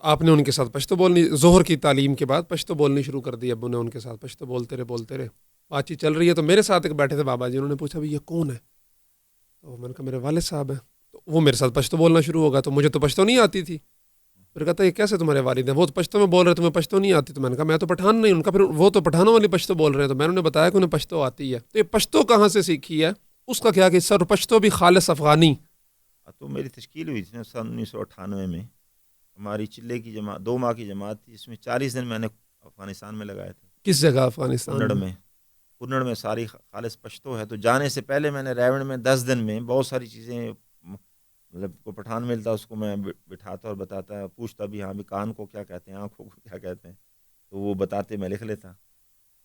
آپ نے ان کے ساتھ پشتو بولنی، ظہر کی تعلیم کے بعد پشتو بولنی شروع کر دی. ابو نے ان کے ساتھ پشتو بولتے رہے بات چیت چل رہی ہے. تو میرے ساتھ ایک بیٹھے تھے بابا جی، انہوں نے پوچھا بھی یہ کون ہے؟ تو میں نے کہا میرے والد صاحب ہیں. تو وہ میرے ساتھ پشتو بولنا شروع ہوگا. تو مجھے تو پشتو نہیں آتی تھی. پھر کہتا ہے یہ کیسے تمہارے والد ہیں؟ وہ تو پشتو میں بول رہے تمہیں پشتو نہیں آتی. تو میں نے کہا میں تو پٹھان نہیں. ان کا پھر وہ تو پٹھانوں والی پشتو بول رہے ہیں. تو میں نے بتایا کہ انہیں پشتو آتی ہے. تو یہ پشتو کہاں سے سیکھی ہے؟ اس کا کیا کہ سر پشتو بھی خالص افغانی. تو میری تشکیل ہوئی تھی نا سن 1998 میں. ہماری چلے کی جماعت 2 ماہ کی جماعت تھی، جس میں 40 دن میں نے افغانستان میں لگائے تھے. کس جگہ افغانستان میں؟ کنڑ میں ساری خالص پشتو ہے. تو جانے سے پہلے میں نے ریوڑ میں 10 دن میں بہت ساری چیزیں، مطلب کو پٹھان ملتا اس کو میں بٹھاتا اور بتاتا، پوچھتا بھی ہاں بھی کان کو کیا کہتے ہیں، آنکھوں کو کیا کہتے ہیں، تو وہ بتاتے میں لکھ لیتا.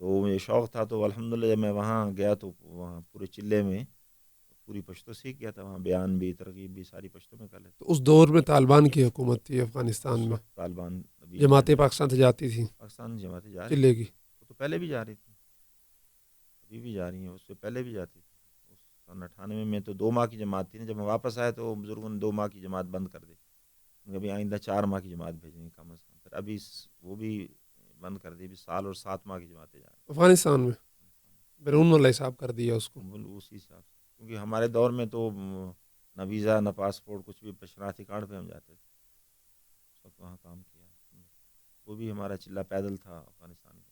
تو مجھے شوق تھا. تو الحمدللہ جب میں وہاں گیا تو وہاں پورے چلے میں پوری پشتو سیکھ گیا تھا. وہاں بیان بھی ترغیب بھی ساری پشتو میں کر لیتا. تو اس دور میں طالبان کی حکومت تھی افغانستان میں، طالبان جماعتیں پاکستان سے جاتی تھیں، پاکستان جماعتیں جا رہی چلے کی. وہ تو پہلے بھی جا رہی تھی، ابھی بھی جا رہی ہیں، اس سے پہلے بھی جاتی تھی. سن 98 میں تو 2 ماہ کی جماعت تھی نا. جب ہم واپس آئے تو بزرگوں نے 2 ماہ کی جماعت بند کر دی. ابھی آئندہ 4 ماہ کی جماعت بھیجیں گے کم از کم. پھر ابھی وہ بھی بند کر دی. ابھی سال اور 7 ماہ کی جماعتیں جا رہی افغانستان میں بیرون والا حساب کر دیا اس کو اسی حساب سے. کیونکہ ہمارے دور میں تو نہ ویزا نہ پاسپورٹ کچھ بھی، شناختی کارڈ پہ ہم جاتے تھے. سب وہاں کام کیا. وہ بھی ہمارا چلہ پیدل تھا افغانستان کے.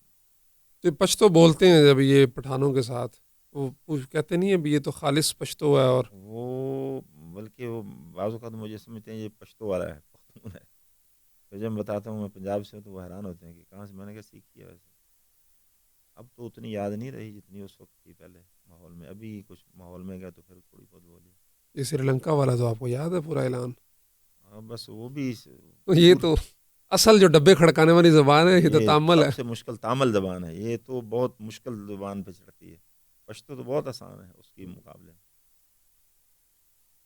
تو پشتو بولتے ہیں جب یہ پٹھانوں کے ساتھ، وہ کہتے نہیں ہیں یہ تو خالص پشتو ہے. اور وہ بلکہ وہ بعض اوقات مجھے سمجھتے ہیں یہ پشتو والا ہے، پختون ہے. تو جب میں بتاتا ہوں میں پنجاب سے ہوں تو وہ حیران ہوتے ہیں کہ کہاں سے. میں نے کہا سیکھی ہے. ویسے اب تو اتنی یاد نہیں رہی جتنی اس وقت تھی پہلے ماحول میں. ابھی کچھ ماحول میں گیا تو پھر تھوڑی بہت بولی. یہ سری لنکا والا تو آپ کو یاد ہے پورا اعلان؟ ہاں بس وہ بھی یہ تو اصل جو ڈبے کھڑکانے والی زبان ہے، یہ تو تامل ہے. سب سے مشکل تامل زبان ہے. یہ تو بہت مشکل زبان پہ چڑھتی ہے. پشتو تو بہت آسان ہے اس کے مقابلے.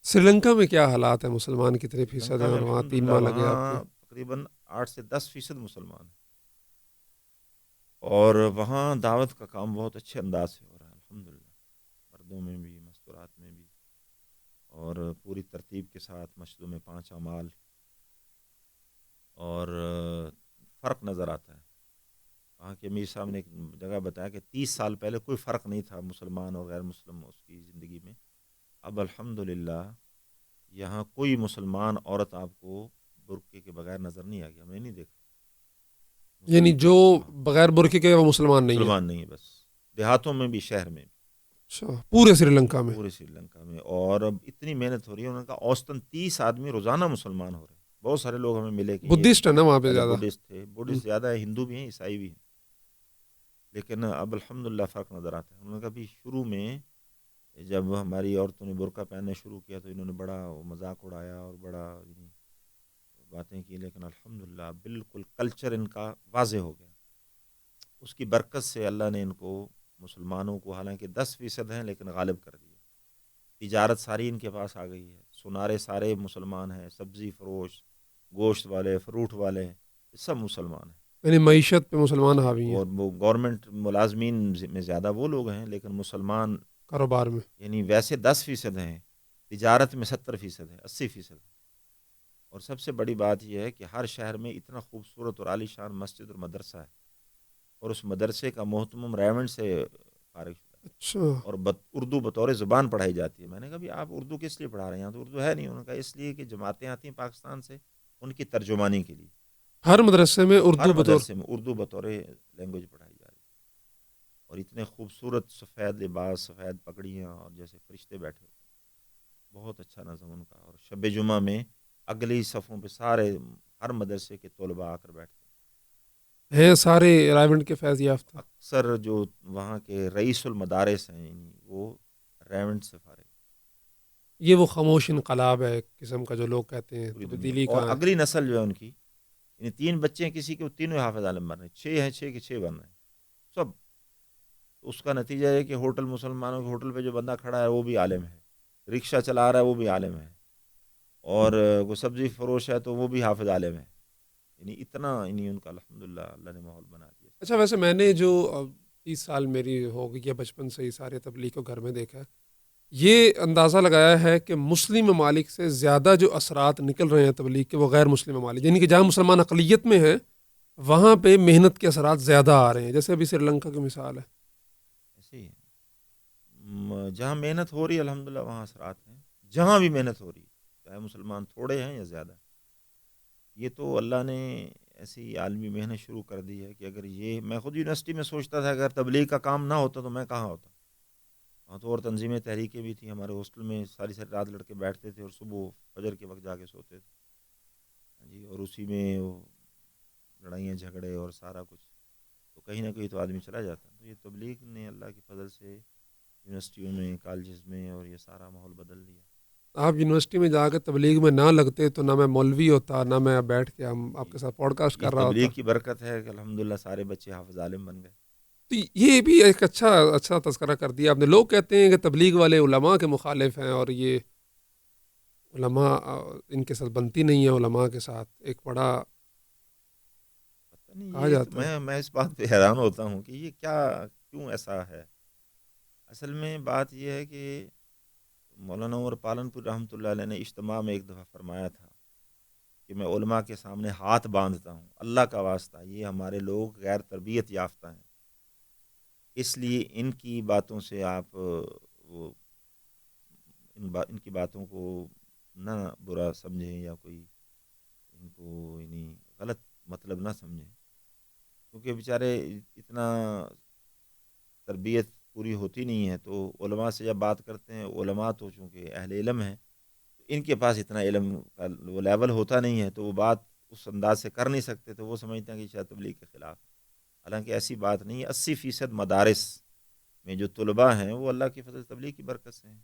سری لنکا میں کیا حالات ہیں؟ مسلمان کتنے فیصد ہیں؟ اور وہاں 3 ماہ لگے آپ کو. تقریباً 8 سے 10% مسلمان ہیں. اور وہاں دعوت کا کام بہت اچھے انداز سے ہو رہا ہے الحمدللہ. مردوں میں بھی، مستورات میں بھی، اور پوری ترتیب کے ساتھ. مسجدوں میں 5 اعمال. اور فرق نظر آتا ہے. وہاں کے امیر صاحب نے ایک جگہ بتایا کہ 30 سال پہلے کوئی فرق نہیں تھا مسلمان اور غیر مسلم اس کی زندگی میں. اب الحمدللہ یہاں کوئی مسلمان عورت آپ کو برقعے کے بغیر نظر نہیں آ گیا. ہم نے نہیں دیکھا. یعنی جو بغیر برقعے کے وہ مسلمان نہیں ہے؟ مسلمان نہیں ہے. بس دیہاتوں میں بھی، شہر میں بھی. اچھا، پورے سری لنکا میں؟ پورے سری لنکا میں. اور اب اتنی محنت ہو رہی ہے. انہوں نے کہا اوسطاً 30 آدمی روزانہ مسلمان ہو رہے ہیں. بہت سارے لوگ ہمیں ملے کہ بدھسٹ ہے نا وہاں پہ زیادہ؟ بدھسٹ تھے. بدھسٹ زیادہ ہے، ہندو بھی ہیں، عیسائی بھی ہیں. لیکن اب الحمدللہ فرق نظر آتا ہے. انہوں نے کہا بھی شروع میں جب ہماری عورتوں نے برقع پہننا شروع کیا تو انہوں نے بڑا مذاق اڑایا اور بڑا باتیں کی، لیکن الحمدللہ بالکل کلچر ان کا واضح ہو گیا. اس کی برکت سے اللہ نے ان کو مسلمانوں کو حالانکہ 10% ہیں لیکن غالب کر دیا. تجارت ساری ان کے پاس آ گئی ہے، سنارے سارے مسلمان ہیں، سبزی فروش، گوشت والے، فروٹ والے، سب مسلمان ہیں. یعنی معیشت پہ مسلمان حاوی ہیں اور وہ گورنمنٹ ملازمین میں زیادہ وہ لوگ ہیں، لیکن مسلمان کاروبار میں. یعنی ویسے 10% ہیں، تجارت میں 70% ہے، 80% ہے. اور سب سے بڑی بات یہ ہے کہ ہر شہر میں اتنا خوبصورت اور عالی شان مسجد اور مدرسہ ہے، اور اس مدرسے کا محتمم ریونڈ سے فارغ شدہ ہے. اچھا. اور اردو بطور زبان پڑھائی جاتی ہے. میں نے کہا بھی آپ اردو کس لیے پڑھا رہے ہیں؟ یہاں تو اردو ہے نہیں. انہوں نے کہا اس لیے کہ جماعتیں آتی ہیں پاکستان سے، ان کی ترجمانی کے لیے ہر مدرسے میں ہر اردو بطور. مدرسے میں اردو بطور لینگویج پڑھائی جا رہی ہے. اور اتنے خوبصورت سفید لباس، سفید پگڑیاں، اور جیسے فرشتے بیٹھے ہوتے ہیں. بہت اچھا نظم ان کا. اور شب جمعہ میں اگلی صفوں پہ سارے ہر مدرسے کے طلباء آ کر بیٹھتے ہیں. ہیں سارے رائمنڈ کے فیض یافتہ. اکثر جو وہاں کے رئیس المدارس ہیں وہ ریونڈ سے فارغ یہ وہ خاموش انقلاب ہے ایک قسم کا جو لوگ کہتے ہیں پوری دنیا تبدیلی میں. اور کا ہے. اگلی نسل جو ہے ان کی، یعنی 3 بچے ہیں کسی کے، وہ تینوں حافظ عالم بن رہے ہیں. 6 ہیں، 6 کے 6 بن رہے ہیں سب. اس کا نتیجہ ہے کہ ہوٹل، مسلمانوں کے ہوٹل پہ جو بندہ کھڑا ہے وہ بھی عالم ہے، رکشہ چلا رہا ہے وہ بھی عالم ہے، اور وہ سبزی فروش ہے تو وہ بھی حافظ عالم ہے. یعنی اتنا ان کا الحمدللہ اللہ نے ماحول بنا دیا. اچھا ویسے میں نے جو 30 سال میری ہو گئی ہے بچپن سے ہی سارے تبلیغ کو گھر میں دیکھا ہے، یہ اندازہ لگایا ہے کہ مسلم ممالک سے زیادہ جو اثرات نکل رہے ہیں تبلیغ کے وہ غیر مسلم ممالک، یعنی کہ جہاں مسلمان اقلیت میں ہیں وہاں پہ محنت کے اثرات زیادہ آ رہے ہیں. جیسے ابھی سری لنکا کی مثال ہے. ایسے ہی ہے. جہاں محنت ہو رہی ہے الحمدللہ وہاں اثرات ہیں. جہاں بھی محنت ہو رہی ہے چاہے مسلمان تھوڑے ہیں یا زیادہ. یہ تو اللہ نے ایسی عالمی محنت شروع کر دی ہے کہ اگر یہ، میں خود یونیورسٹی میں سوچتا تھا اگر تبلیغ کا کام نہ ہوتا تو میں کہاں ہوتا. وہاں تو اور تنظیمیں، تحریکیں بھی تھیں. ہمارے ہاسٹل میں ساری رات لڑکے بیٹھتے تھے اور صبح فجر کے وقت جا کے سوتے تھے جی. اور اسی میں وہ لڑائیاں جھگڑے اور سارا کچھ، تو کہیں نہ کہیں تو آدمی چلا جاتا. تو یہ تبلیغ نے اللہ کے فضل سے یونیورسٹیوں میں، کالجز میں، اور یہ سارا ماحول بدل دیا. آپ یونیورسٹی میں جا کے تبلیغ میں نہ لگتے تو نہ میں مولوی ہوتا، نہ میں بیٹھ کے ہم آپ کے ساتھ پوڈ کاسٹ یہ کر رہا ہوتا. تبلیغ کی برکت ہے کہ الحمدللہ سارے بچے حافظ عالم بن گئے. تو یہ بھی ایک اچھا تذکرہ کر دیا آپ نے. لوگ کہتے ہیں کہ تبلیغ والے علماء کے مخالف ہیں اور یہ علماء ان کے ساتھ بنتی نہیں ہے. علماء کے ساتھ ایک بڑا پتہ نہیں کہا یہ جاتا ہے. میں اس بات پہ حیران ہوتا ہوں کہ یہ کیوں ایسا ہے. اصل میں بات یہ ہے کہ مولانا عمر پالنپور رحمۃ اللہ علیہ نے اجتماع میں ایک دفعہ فرمایا تھا کہ میں علماء کے سامنے ہاتھ باندھتا ہوں، اللہ کا واسطہ یہ ہمارے لوگ غیر تربیت یافتہ ہیں، اس لیے ان کی باتوں سے آپ ان کی باتوں کو نہ برا سمجھیں یا کوئی ان کو یعنی غلط مطلب نہ سمجھیں، کیونکہ بیچارے اتنا تربیت پوری ہوتی نہیں ہے. تو علماء سے جب بات کرتے ہیں، علماء تو چونکہ اہل علم ہیں، ان کے پاس اتنا علم کا وہ لیول ہوتا نہیں ہے، تو وہ بات اس انداز سے کر نہیں سکتے. تو وہ سمجھتے ہیں کہ شاید تبلیغ کے خلاف. حالانکہ ایسی بات نہیں ہے. 80% مدارس میں جو طلباء ہیں وہ اللہ کی فضل تبلیغ کی برکت سے ہیں.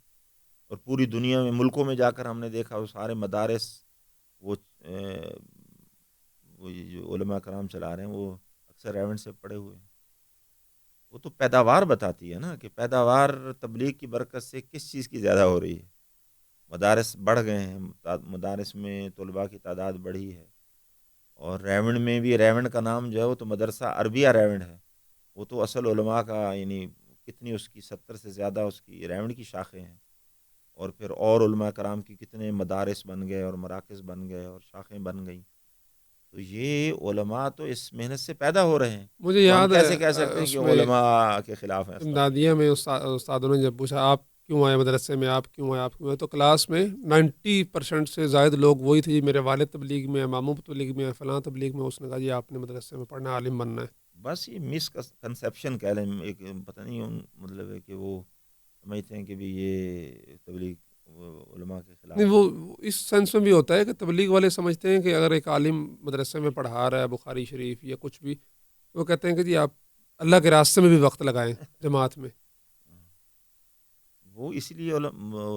اور پوری دنیا میں ملکوں میں جا کر ہم نے دیکھا وہ سارے مدارس وہ جو علماء کرام چلا رہے ہیں وہ اکثر ریونڈ سے پڑے ہوئے ہیں. وہ تو پیداوار بتاتی ہے نا کہ پیداوار تبلیغ کی برکت سے کس چیز کی زیادہ ہو رہی ہے. مدارس بڑھ گئے ہیں، مدارس میں طلباء کی تعداد بڑھی ہے. اور ریونڈ میں بھی، ریونڈ کا نام جو ہے وہ تو مدرسہ عربیہ ریونڈ ہے. وہ تو اصل علماء کا یعنی کتنی اس کی 70 سے زیادہ اس کی ریونڈ کی شاخیں ہیں. اور پھر اور علماء کرام کی کتنے مدارس بن گئے اور مراکز بن گئے اور شاخیں بن گئیں. تو یہ علماء تو اس محنت سے پیدا ہو رہے ہیں. مجھے تو ہم یاد کیسے ہے کہہ سکتے ہیں اس کہ میں علماء کے خلاف ہیں؟ امدادیہ میں استادوں نے جب پوچھا آپ کیوں آئے مدرسے میں، آپ کیوں آئے، تو کلاس میں 90% سے زائد لوگ وہی تھے جی میرے والد تبلیغ میں ہیں، ماموں تبلیغ میں ہیں، فلاں تبلیغ میں. اس نے کہا جی آپ نے مدرسے میں پڑھنا، عالم بننا ہے. بس یہ مس کنسیپشن کہہ لیں، ایک پتہ نہیں مطلب ہے کہ وہ سمجھتے ہیں کہ بھی یہ تبلیغ علماء کے خلاف. نہیں وہ اس سینس میں بھی ہوتا ہے کہ تبلیغ والے سمجھتے ہیں کہ اگر ایک عالم مدرسے میں پڑھا رہا ہے بخاری شریف یا کچھ بھی، وہ کہتے ہیں کہ جی آپ اللہ کے راستے میں بھی وقت لگائیں جماعت میں. وہ اس لیے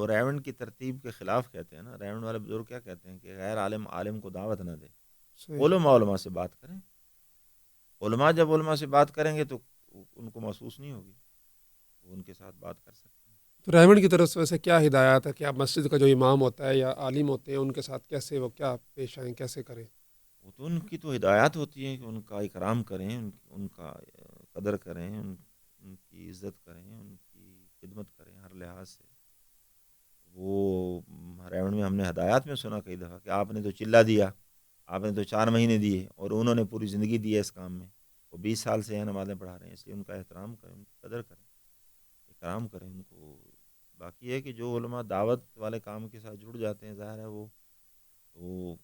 ریونڈ کی ترتیب کے خلاف کہتے ہیں نا. ریونڈ والے بزرگ کیا کہتے ہیں کہ غیر عالم عالم کو دعوت نہ دے. صحیح. علماء سے بات کریں. علماء جب علماء سے بات کریں گے تو ان کو محسوس نہیں ہوگی, وہ ان کے ساتھ بات کر سکتے ہیں. تو ریونڈ کی طرف سے ویسے کیا ہدایات ہے کہ آپ مسجد کا جو امام ہوتا ہے یا عالم ہوتے ہیں ان کے ساتھ کیسے وہ کیا پیش آئیں, کیسے کریں؟ وہ تو ان کی تو ہدایات ہوتی ہے کہ ان کا اکرام کریں, ان کا قدر کریں, ان کی عزت کریں, ان کی خدمت کریں ہر لحاظ سے. وہ ریونڈ میں ہم نے ہدایات میں سنا کئی دفعہ کہ آپ نے تو چلا دیا, آپ نے تو 4 مہینے دیے اور انہوں نے پوری زندگی دی ہے اس کام میں. وہ 20 سال سے ہیں نمازیں پڑھا رہے ہیں, اس لیے ان کا احترام کریں, ان کی قدر کریں, اکرام کریں ان کو. باقی ہے کہ جو علماء دعوت والے کام کے ساتھ جڑ جاتے ہیں, ظاہر ہے وہ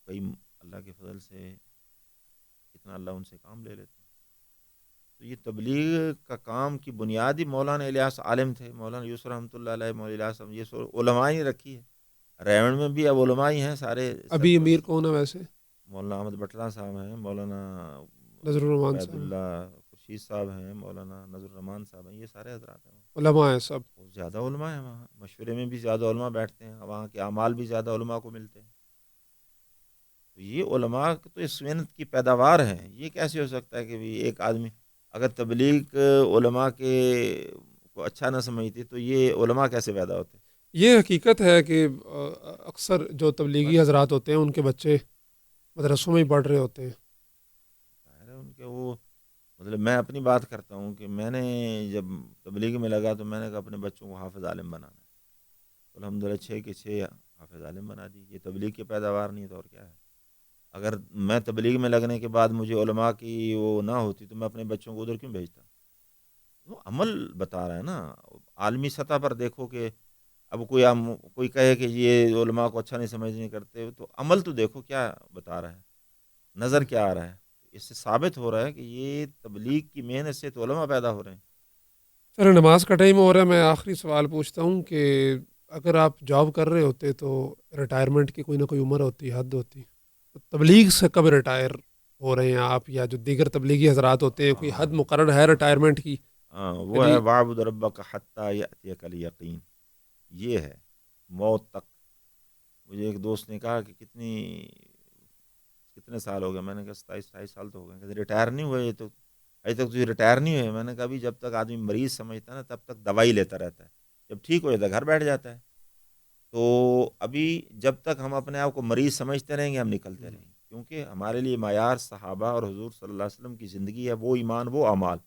کئی اللہ کے فضل سے کتنا اللہ ان سے کام لے لیتے ہیں. تو یہ تبلیغ کا کام کی بنیادی مولانا الیاس عالم تھے, مولانا یوسف رحمۃ اللہ علیہ, مولانا الیاس, یہ علماء ہی رکھی ہے. ریونڈ میں بھی اب علماء ہی ہیں سارے. ابھی امیر کون ہے ویسے؟ مولانا احمد بٹلہ صاحب ہیں, مولانا نظر الرحمان عبید صاحب, اللہ خورشید صاحب ہیں, مولانا نظر الرحمان صاحب ہیں. یہ سارے حضرات ہیں, علماء ہیں سب. بہت زیادہ علماء ہیں وہاں. مشورے میں بھی زیادہ علماء بیٹھتے ہیں, وہاں کے اعمال بھی زیادہ علماء کو ملتے ہیں. تو یہ علماء تو اس محنت کی پیداوار ہیں. یہ کیسے ہو سکتا ہے کہ ایک آدمی اگر تبلیغ علماء کے کو اچھا نہ سمجھتی تو یہ علماء کیسے پیدا ہوتے؟ یہ حقیقت ہے کہ اکثر جو تبلیغی حضرات ہوتے ہیں ان کے بچے مدرسوں میں ہی پڑھ رہے ہوتے ہیں. ان کے وہ مطلب میں اپنی بات کرتا ہوں کہ میں نے جب تبلیغ میں لگا تو میں نے کہا اپنے بچوں کو حافظ عالم بنانا ہے. الحمدللہ 6 کے 6 حافظ عالم بنا دی. یہ تبلیغ کی پیداوار نہیں تو اور کیا ہے؟ اگر میں تبلیغ میں لگنے کے بعد مجھے علماء کی وہ نہ ہوتی تو میں اپنے بچوں کو ادھر کیوں بھیجتا؟ وہ عمل بتا رہا ہے نا. عالمی سطح پر دیکھو کہ اب کوئی کہے کہ یہ علماء کو اچھا نہیں سمجھنے کرتے, تو عمل تو دیکھو کیا بتا رہا ہے, نظر کیا آ رہا ہے. اس سے ثابت ہو رہا ہے کہ یہ تبلیغ کی محنت سے تو علماء پیدا ہو رہے ہیں. سر نماز کا ٹائم ہو رہا ہے, میں آخری سوال پوچھتا ہوں کہ اگر آپ جاب کر رہے ہوتے تو ریٹائرمنٹ کی کوئی نہ کوئی عمر ہوتی, حد ہوتی, تو تبلیغ سے کب ریٹائر ہو رہے ہیں آپ, یا جو دیگر تبلیغی حضرات ہوتے ہیں کوئی حد مقرر ہے ریٹائرمنٹ کی؟ وہ ہے وَاعْبُدْ رَبَّكَ حَتَّىٰ يَأْتِيَكَ الْيَقِينُ. یہ ہے موت تک. مجھے ایک دوست نے کہا کہ کتنے سال ہو گئے؟ میں نے کہا 27 سال تو ہو گئے. کہتے ریٹائر نہیں ہوئے تو ابھی تک تجھے ریٹائر نہیں ہوئے؟ میں نے کہا ابھی جب تک آدمی مریض سمجھتا ہے نا تب تک دوائی لیتا رہتا ہے, جب ٹھیک ہو جاتا ہے گھر بیٹھ جاتا ہے. تو ابھی جب تک ہم اپنے آپ کو مریض سمجھتے رہیں گے ہم نکلتے رہیں گے, کیونکہ ہمارے لیے معیار صحابہ اور حضور صلی اللہ علیہ وسلم کی زندگی ہے. وہ ایمان, وہ اعمال,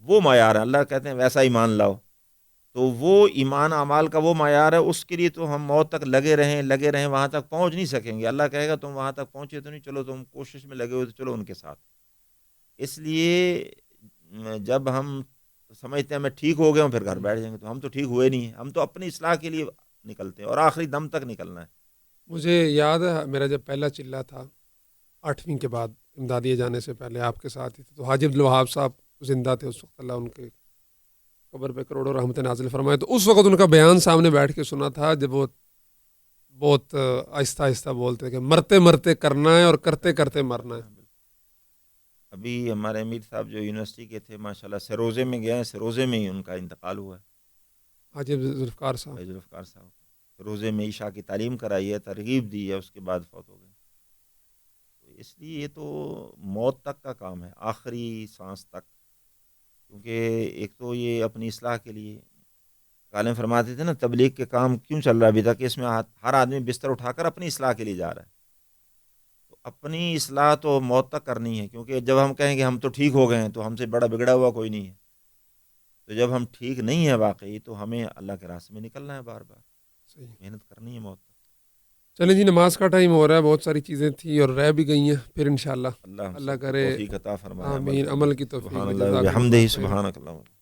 وہ معیار ہے. اللہ کہتے ہیں ویسا ایمان لاؤ. تو وہ ایمان اعمال کا وہ معیار ہے. اس کے لیے تو ہم موت تک لگے رہیں, وہاں تک پہنچ نہیں سکیں گے. اللہ کہے گا تم وہاں تک پہنچے تو نہیں, چلو تم کوشش میں لگے ہوئے تو چلو ان کے ساتھ. اس لیے جب ہم سمجھتے ہیں میں ٹھیک ہو گیا ہوں پھر گھر بیٹھ جائیں گے, تو ہم تو ٹھیک ہوئے نہیں ہیں. ہم تو اپنی اصلاح کے لیے نکلتے ہیں اور آخری دم تک نکلنا ہے. مجھے یاد ہے میرا جب پہلا چلہ تھا 8ویں کے بعد, امدادیہ جانے سے پہلے آپ کے ساتھ ہی تھے, تو حاجی عبدالوہاب صاحب زندہ تھے اس وقت, اللہ ان کے قبر پہ کروڑوں رحمت نازل فرمائے. تو اس وقت ان کا بیان سامنے بیٹھ کے سنا تھا جب وہ بہت آہستہ آہستہ بولتے کہ مرتے مرتے کرنا ہے اور کرتے کرتے مرنا ہے. ابھی ہمارے امیر صاحب جو یونیورسٹی کے تھے ماشاءاللہ سروزے میں گئے ہیں, سروزے میں ہی ان کا انتقال ہوا ہے. حاجی ذوالفقار صاحب, ذوالفقار صاحب سروزے میں عشاء کی تعلیم کرائی ہے, ترغیب دی ہے, اس کے بعد فوت ہو گئے. تو اس لیے یہ تو موت تک کا کام ہے, آخری سانس تک. کیونکہ ایک تو یہ اپنی اصلاح کے لیے عالم فرماتے تھے نا, تبلیغ کے کام کیوں چل رہا ہے ابھی تک, اس میں ہر آدمی بستر اٹھا کر اپنی اصلاح کے لیے جا رہا ہے. تو اپنی اصلاح تو موت تک کرنی ہے, کیونکہ جب ہم کہیں گے ہم تو ٹھیک ہو گئے ہیں تو ہم سے بڑا بگڑا ہوا کوئی نہیں ہے. تو جب ہم ٹھیک نہیں ہیں واقعی تو ہمیں اللہ کے راستے میں نکلنا ہے, بار بار محنت کرنی ہے موت تک. چلیں جی, نماز کا ٹائم ہو رہا ہے, بہت ساری چیزیں تھیں اور رہ بھی گئی ہیں, پھر انشاءاللہ اللہ کرے آمین, عمل کی توفیق. سبحان اللہ و بحمدہ, سبحانک اللہم.